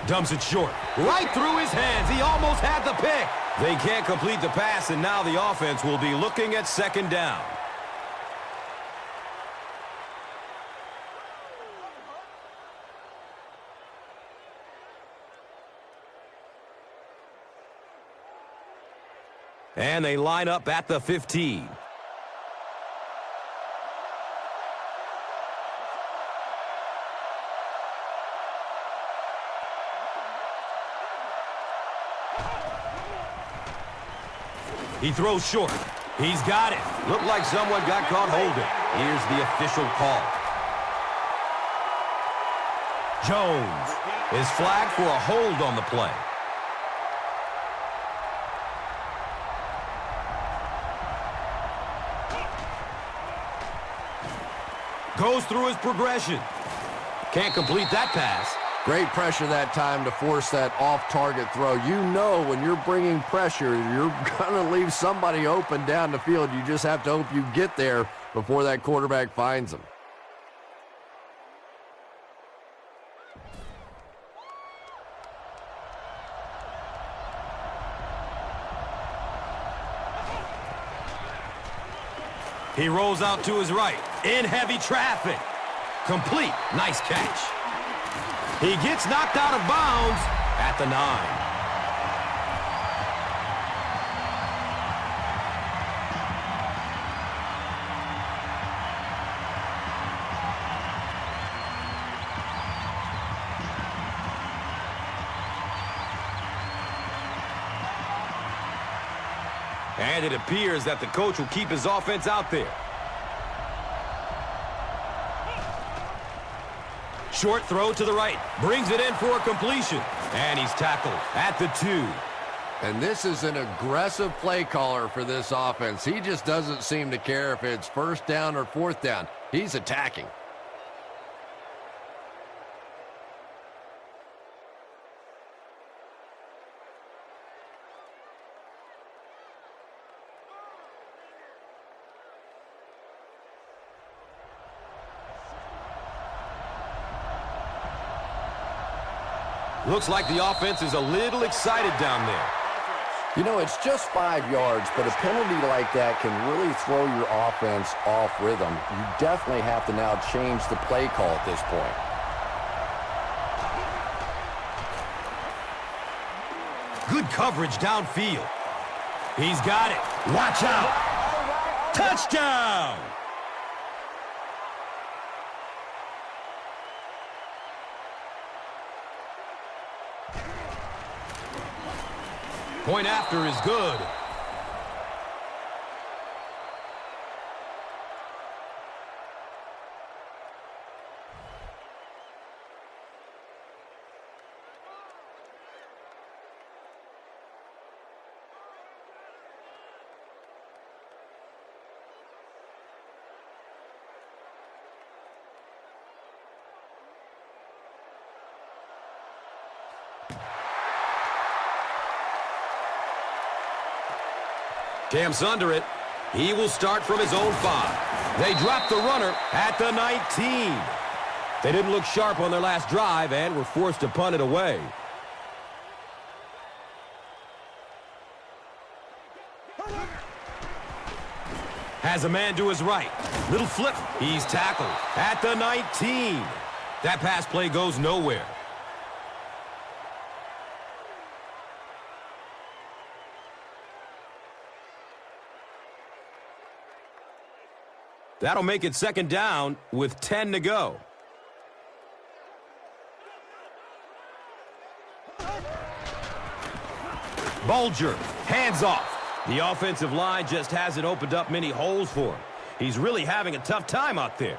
Dumps it short. Right through his hands. He almost had the pick. They can't complete the pass, and now the offense will be looking at second down. And they line up at the 15. He throws short. He's got it. Looked like someone got caught holding. Here's the official call. Jones is flagged for a hold on the play. Goes through his progression. Can't complete that pass. Great pressure that time to force that off-target throw. You know when you're bringing pressure, you're going to leave somebody open down the field. You just have to hope you get there before that quarterback finds them. He rolls out to his right. In heavy traffic. Complete. Nice catch. He gets knocked out of bounds at the 9. And it appears that the coach will keep his offense out there. Short throw to the right. Brings it in for a completion. And he's tackled at the 2. And this is an aggressive play caller for this offense. He just doesn't seem to care if it's first down or fourth down. He's attacking. Looks like the offense is a little excited down there. You know, it's just 5 yards, but a penalty like that can really throw your offense off rhythm. You definitely have to now change the play call at this point. Good coverage downfield. He's got it. Watch out. Touchdown! Point after is good. Camps under it. He will start from his own 5. They drop the runner at the 19. They didn't look sharp on their last drive and were forced to punt it away. Has a man to his right. Little flip. He's tackled at the 19. That pass play goes nowhere. That'll make it second down with 10 to go. Bulger, hands off. The offensive line just hasn't opened up many holes for him. He's really having a tough time out there.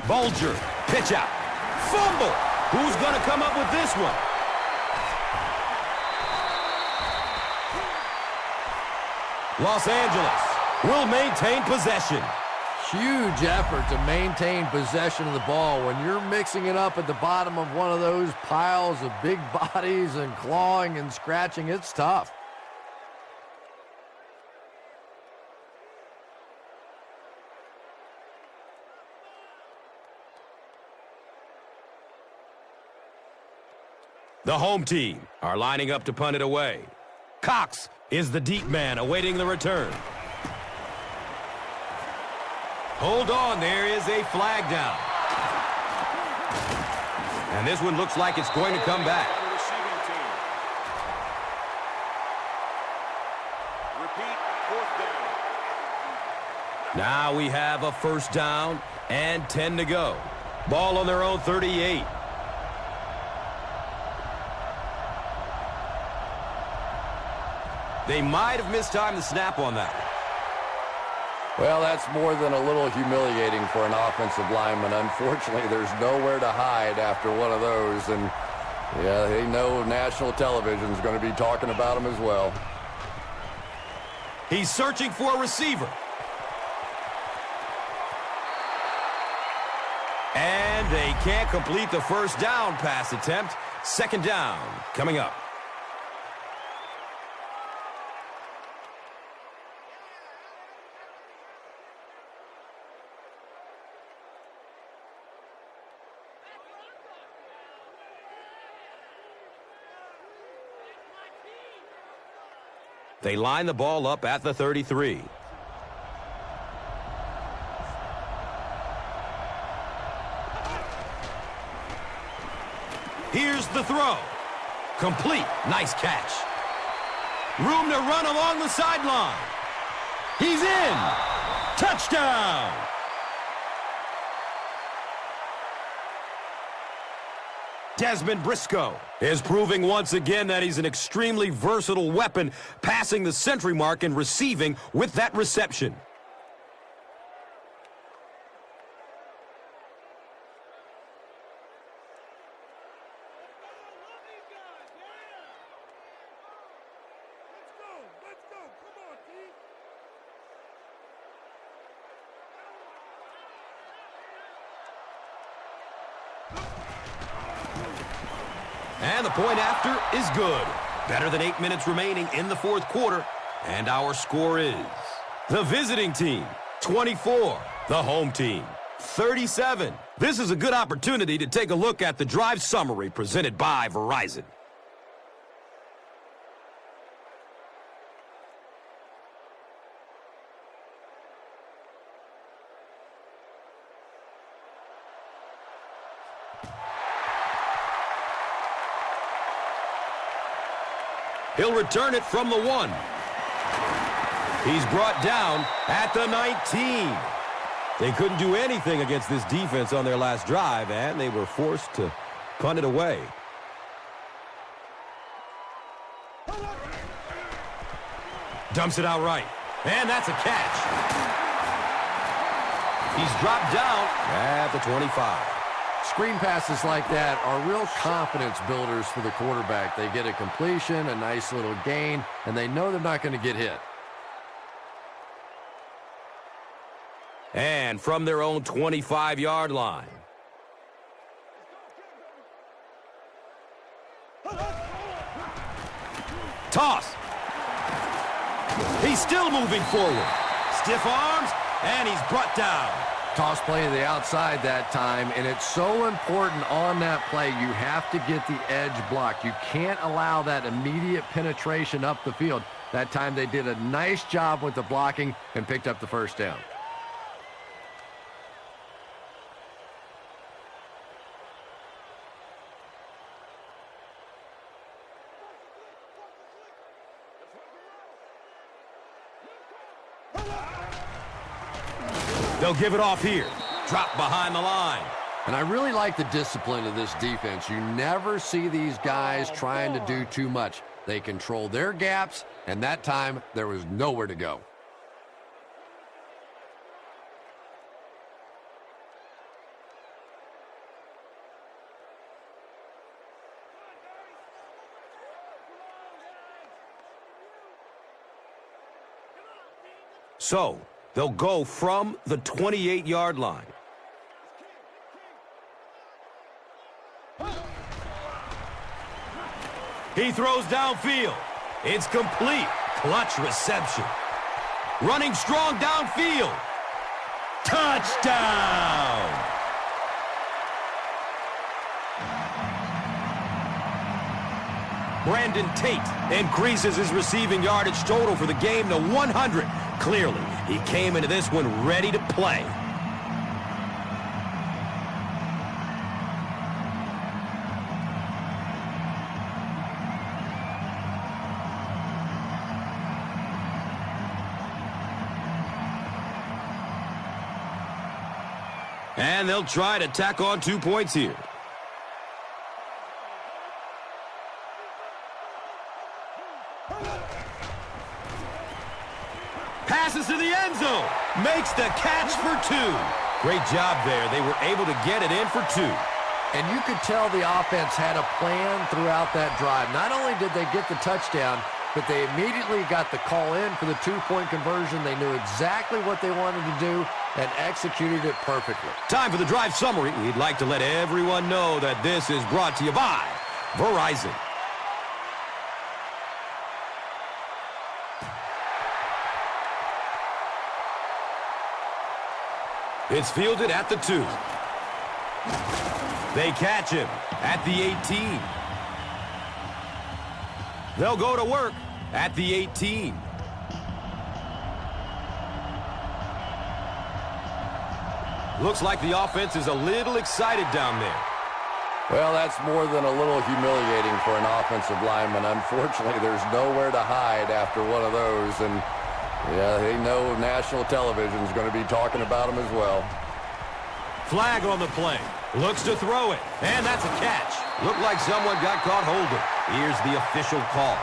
Bulger, pitch out. Fumble. Who's going to come up with this one? Los Angeles will maintain possession. Huge effort to maintain possession of the ball. When you're mixing it up at the bottom of one of those piles of big bodies and clawing and scratching, it's tough. The home team are lining up to punt it away. Cox is the deep man awaiting the return. Hold on, there is a flag down. And this one looks like it's going to come back. Repeat, 4th down. Now we have a first down and 10 to go. Ball on their own 38. They might have mistimed the snap on that. Well, that's more than a little humiliating for an offensive lineman. Unfortunately, there's nowhere to hide after one of those. And, yeah, they know national television is going to be talking about him as well. He's searching for a receiver. And they can't complete the first down pass attempt. Second down coming up. They line the ball up at the 33. Here's the throw. Complete. Nice catch. Room to run along the sideline. He's in. Touchdown. Dezmon Briscoe is proving once again that he's an extremely versatile weapon, passing the century mark and receiving with that reception. Let's go. Come on, team. And the point after is good. Better than 8 minutes remaining in the fourth quarter. And our score is the visiting team, 24. The home team, 37. This is a good opportunity to take a look at the drive summary presented by Verizon. He'll return it from the 1. He's brought down at the 19. They couldn't do anything against this defense on their last drive, and they were forced to punt it away. Dumps it out right, and that's a catch. He's dropped down at the 25. Screen passes like that are real confidence builders for the quarterback. They get a completion, a nice little gain, and they know they're not going to get hit. And from their own 25-yard line. Toss. He's still moving forward. Stiff arms, and he's brought down. Toss play to the outside that time, and it's so important on that play. You have to get the edge blocked. You can't allow that immediate penetration up the field. That time they did a nice job with the blocking and picked up the first down. They'll give it off here. Drop behind the line. And I really like the discipline of this defense. You never see these guys trying to do too much. They control their gaps, and that time there was nowhere to go. So, they'll go from the 28-yard line. He throws downfield. It's complete. Clutch reception. Running strong downfield. Touchdown! Brandon Tate increases his receiving yardage total for the game to 100. Clearly, he came into this one ready to play. And they'll try to tack on 2 points here. Passes to the end zone. Makes the catch for 2. Great job there. They were able to get it in for 2. And you could tell the offense had a plan throughout that drive. Not only did they get the touchdown, but they immediately got the call in for the 2-point conversion. They knew exactly what they wanted to do and executed it perfectly. Time for the drive summary. We'd like to let everyone know that this is brought to you by Verizon. It's fielded at the 2. They catch him at the 18. They'll go to work at the 18. Looks like the offense is a little excited down there. Well, that's more than a little humiliating for an offensive lineman. Unfortunately, there's nowhere to hide after one of those, and yeah, they know national television is going to be talking about them as well. Flag on the play. Looks to throw it, and that's a catch. Looked like someone got caught holding. Here's the official call.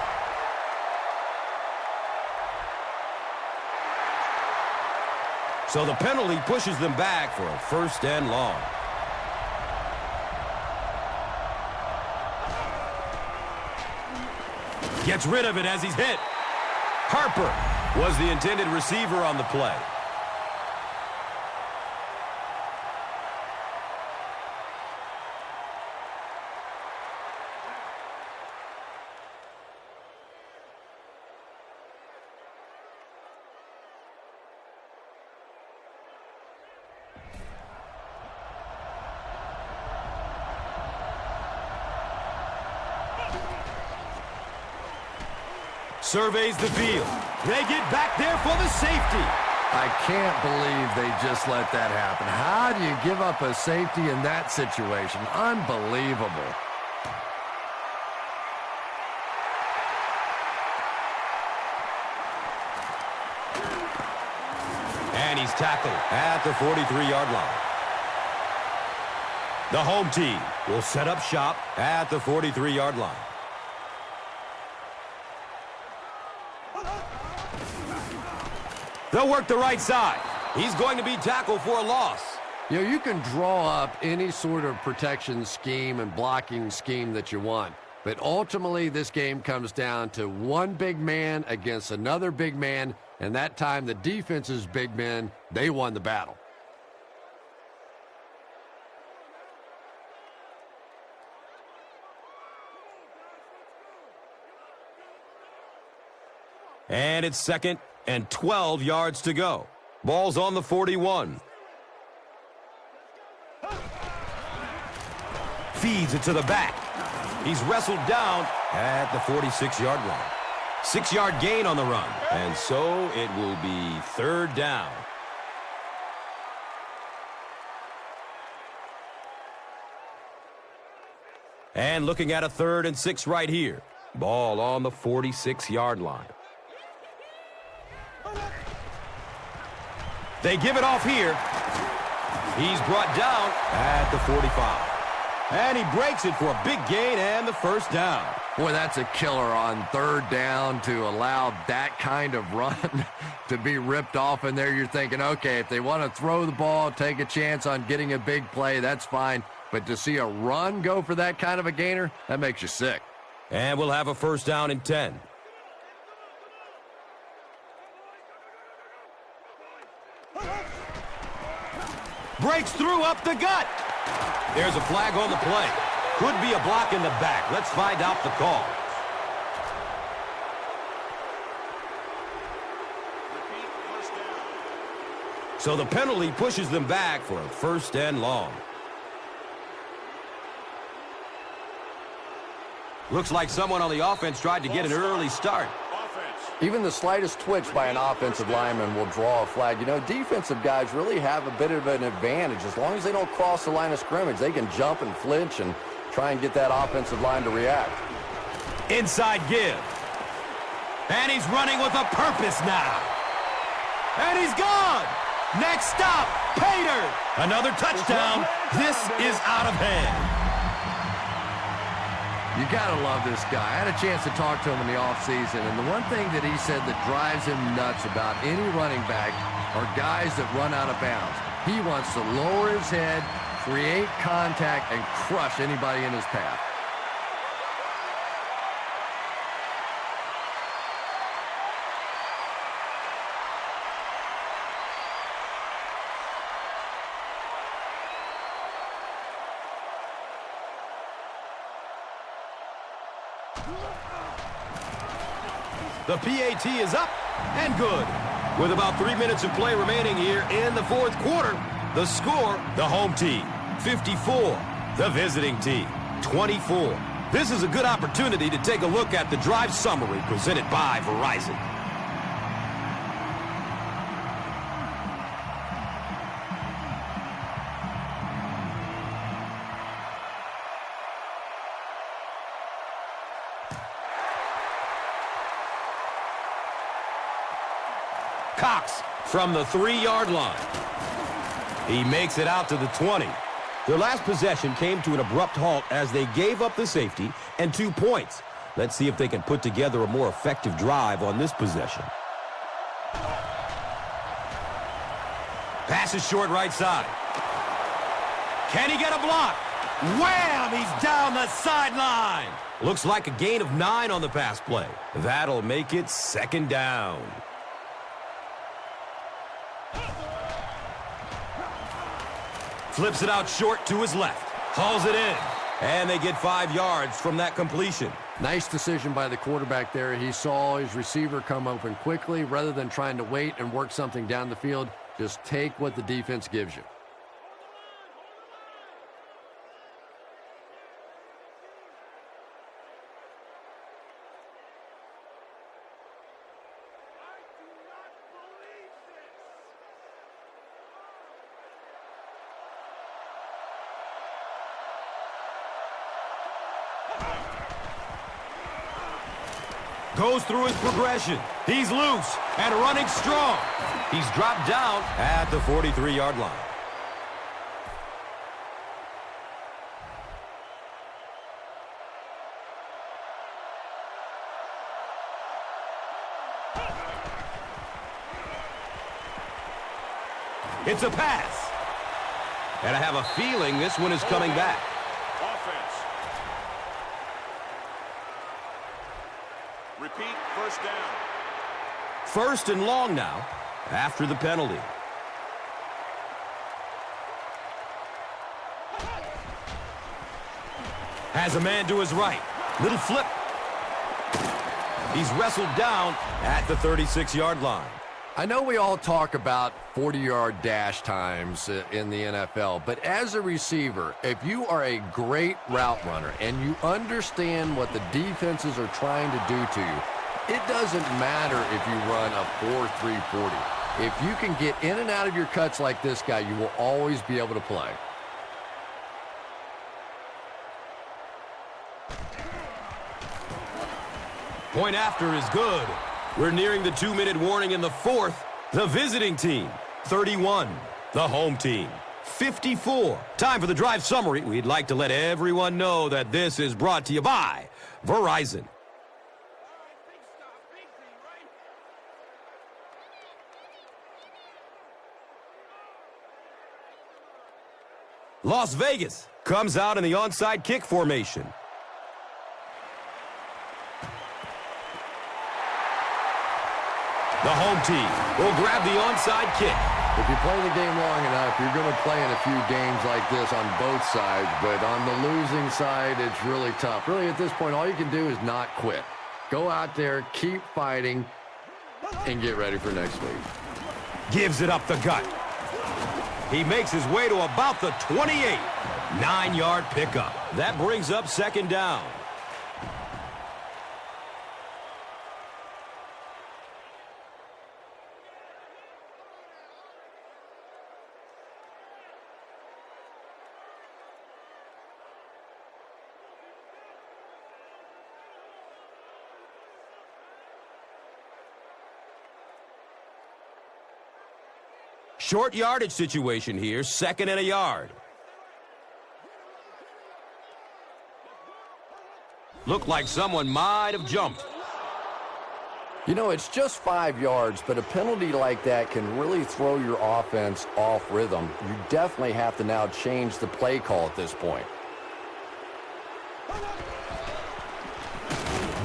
So the penalty pushes them back for a first and long. Gets rid of it as he's hit. Harper was the intended receiver on the play. Surveys the field. They get back there for the safety. I can't believe they just let that happen. How do you give up a safety in that situation? Unbelievable. And he's tackled at the 43-yard line. The home team will set up shop at the 43-yard line. They'll work the right side. He's going to be tackled for a loss. You know, you can draw up any sort of protection scheme and blocking scheme that you want. But ultimately, this game comes down to one big man against another big man, and that time the defense's big men, they won the battle. And it's 2nd and 12 yards to go. Ball's on the 41. Feeds it to the back. He's wrestled down at the 46-yard line. 6-yard gain on the run. And so it will be 3rd down. And looking at a 3rd and 6 right here. Ball on the 46-yard line. They give it off here. He's brought down at the 45. And he breaks it for a big gain and the 1st down. Boy, that's a killer on 3rd down to allow that kind of run to be ripped off in there. You're thinking, okay, if they want to throw the ball, take a chance on getting a big play, that's fine. But to see a run go for that kind of a gainer, that makes you sick. And we'll have a 1st down and 10. Breaks through up the gut. There's a flag on the play. Could be a block in the back. Let's find out the call. So the penalty pushes them back for a 1st and long. Looks like someone on the offense tried to get an early start. Even the slightest twitch by an offensive lineman will draw a flag. You know, defensive guys really have a bit of an advantage. As long as they don't cross the line of scrimmage, they can jump and flinch and try and get that offensive line to react. Inside give. And he's running with a purpose now. And he's gone. Next stop, Pater. Another touchdown. This is out of hand. You got to love this guy. I had a chance to talk to him in the offseason, and the one thing that he said that drives him nuts about any running back are guys that run out of bounds. He wants to lower his head, create contact, and crush anybody in his path. The PAT is up and good. With about 3 minutes of play remaining here in the 4th quarter, the score, the home team, 54. The visiting team, 24. This is a good opportunity to take a look at the drive summary presented by Verizon. Cox from the 3-yard line. He makes it out to the 20. Their last possession came to an abrupt halt as they gave up the safety and 2 points. Let's see if they can put together a more effective drive on this possession. Pass is short right side. Can he get a block? Wham! He's down the sideline. Looks like a gain of 9 on the pass play. That'll make it 2nd down. Flips it out short to his left. Hauls it in. And they get 5 yards from that completion. Nice decision by the quarterback there. He saw his receiver come open quickly. Rather than trying to wait and work something down the field, just take what the defense gives you. Goes through his progression. He's loose and running strong. He's dropped down at the 43-yard line. It's a pass. And I have a feeling this one is coming back. Offense. Repeat, first down. First and long now after the penalty. Has a man to his right. Little flip. He's wrestled down at the 36-yard line. I know we all talk about 40-yard dash times in the NFL, but as a receiver, if you are a great route runner and you understand what the defenses are trying to do to you, it doesn't matter if you run a 4.3 40. If you can get in and out of your cuts like this guy, you will always be able to play. Point after is good. We're nearing the 2-minute warning in the fourth. The visiting team, 31. The home team, 54. Time for the drive summary. We'd like to let everyone know that this is brought to you by Verizon. Las Vegas comes out in the onside kick formation. The home team will grab the onside kick. If you play the game long enough, you're going to play in a few games like this on both sides, but on the losing side, it's really tough. Really, at this point, all you can do is not quit. Go out there, keep fighting, and get ready for next week. Gives it up the gut. He makes his way to about the 28. 9-yard pickup. That brings up second down. Short yardage situation here, 2nd and a yard. Looked like someone might have jumped. You know, it's just 5 yards, but a penalty like that can really throw your offense off rhythm. You definitely have to now change the play call at this point.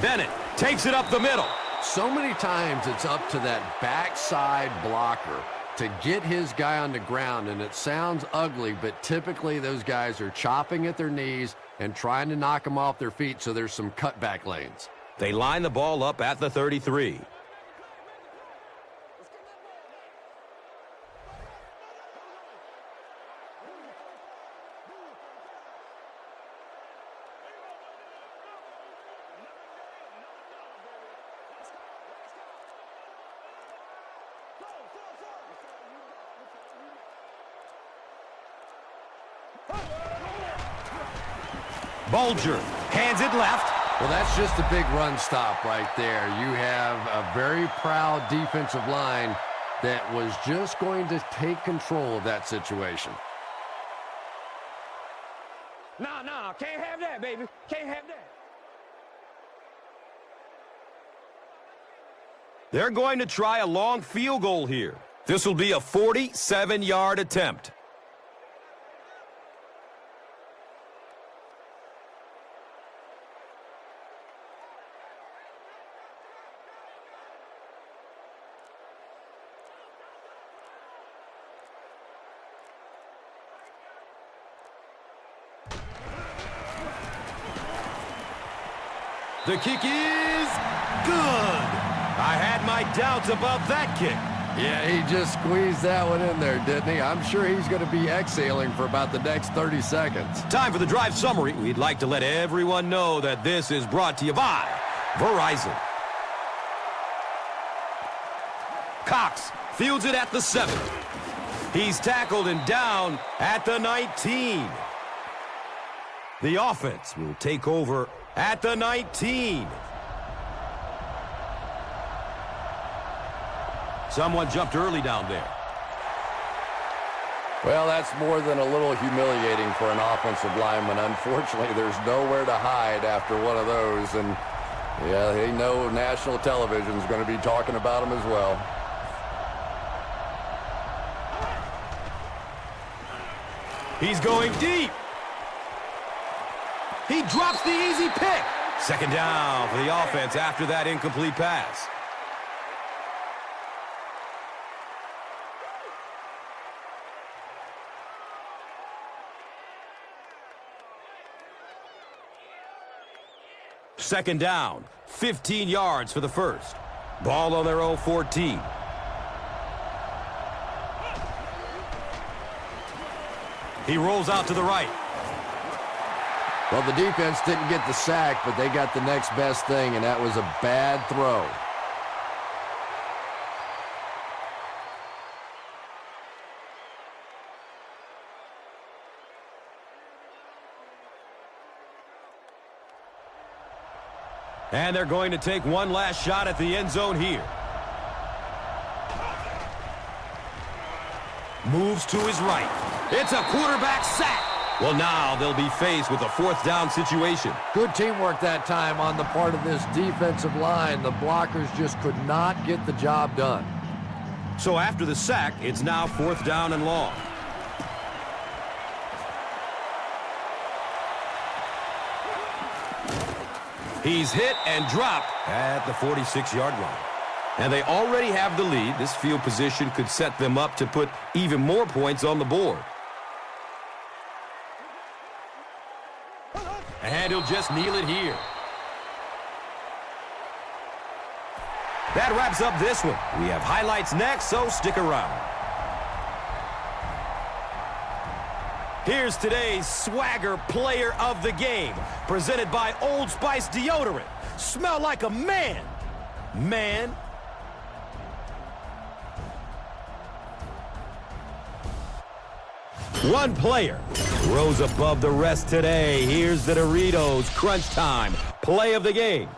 Bennett takes it up the middle. So many times it's up to that backside blocker to get his guy on the ground, and it sounds ugly, but typically those guys are chopping at their knees and trying to knock them off their feet, so there's some cutback lanes. They line the ball up at the 33. Bulger hands it left. Well, that's just a big run stop right there. You have a very proud defensive line that was just going to take control of that situation. No, can't have that, baby. Can't have that. They're going to try a long field goal here. This will be a 47-yard attempt. The kick is good. I had my doubts about that kick. Yeah, he just squeezed that one in there, didn't he? I'm sure he's going to be exhaling for about the next 30 seconds. Time for the drive summary. We'd like to let everyone know that this is brought to you by Verizon. Cox fields it at the 7. He's tackled and down at the 19. The offense will take over at the 19. Someone jumped early down there. Well, that's more than a little humiliating for an offensive lineman. Unfortunately, there's nowhere to hide after one of those. And, yeah, they know national television is going to be talking about them as well. He's going deep. He drops the easy pick. Second down for the offense after that incomplete pass. Second down, 15 yards for the first. Ball on their own 14. He rolls out to the right. Well, the defense didn't get the sack, but they got the next best thing, and that was a bad throw. And they're going to take one last shot at the end zone here. Moves to his right. It's a quarterback sack. Well, now they'll be faced with a fourth down situation. Good teamwork that time on the part of this defensive line. The blockers just could not get the job done. So after the sack, it's now fourth down and long. He's hit and dropped at the 46-yard line. And they already have the lead. This field position could set them up to put even more points on the board. And he'll just kneel it here. That wraps up this one. We have highlights next, so stick around. Here's today's Swagger Player of the Game, presented by Old Spice Deodorant. Smell like a man. Man. One player rose above the rest today. Here's the Doritos Crunch Time Play of the Game.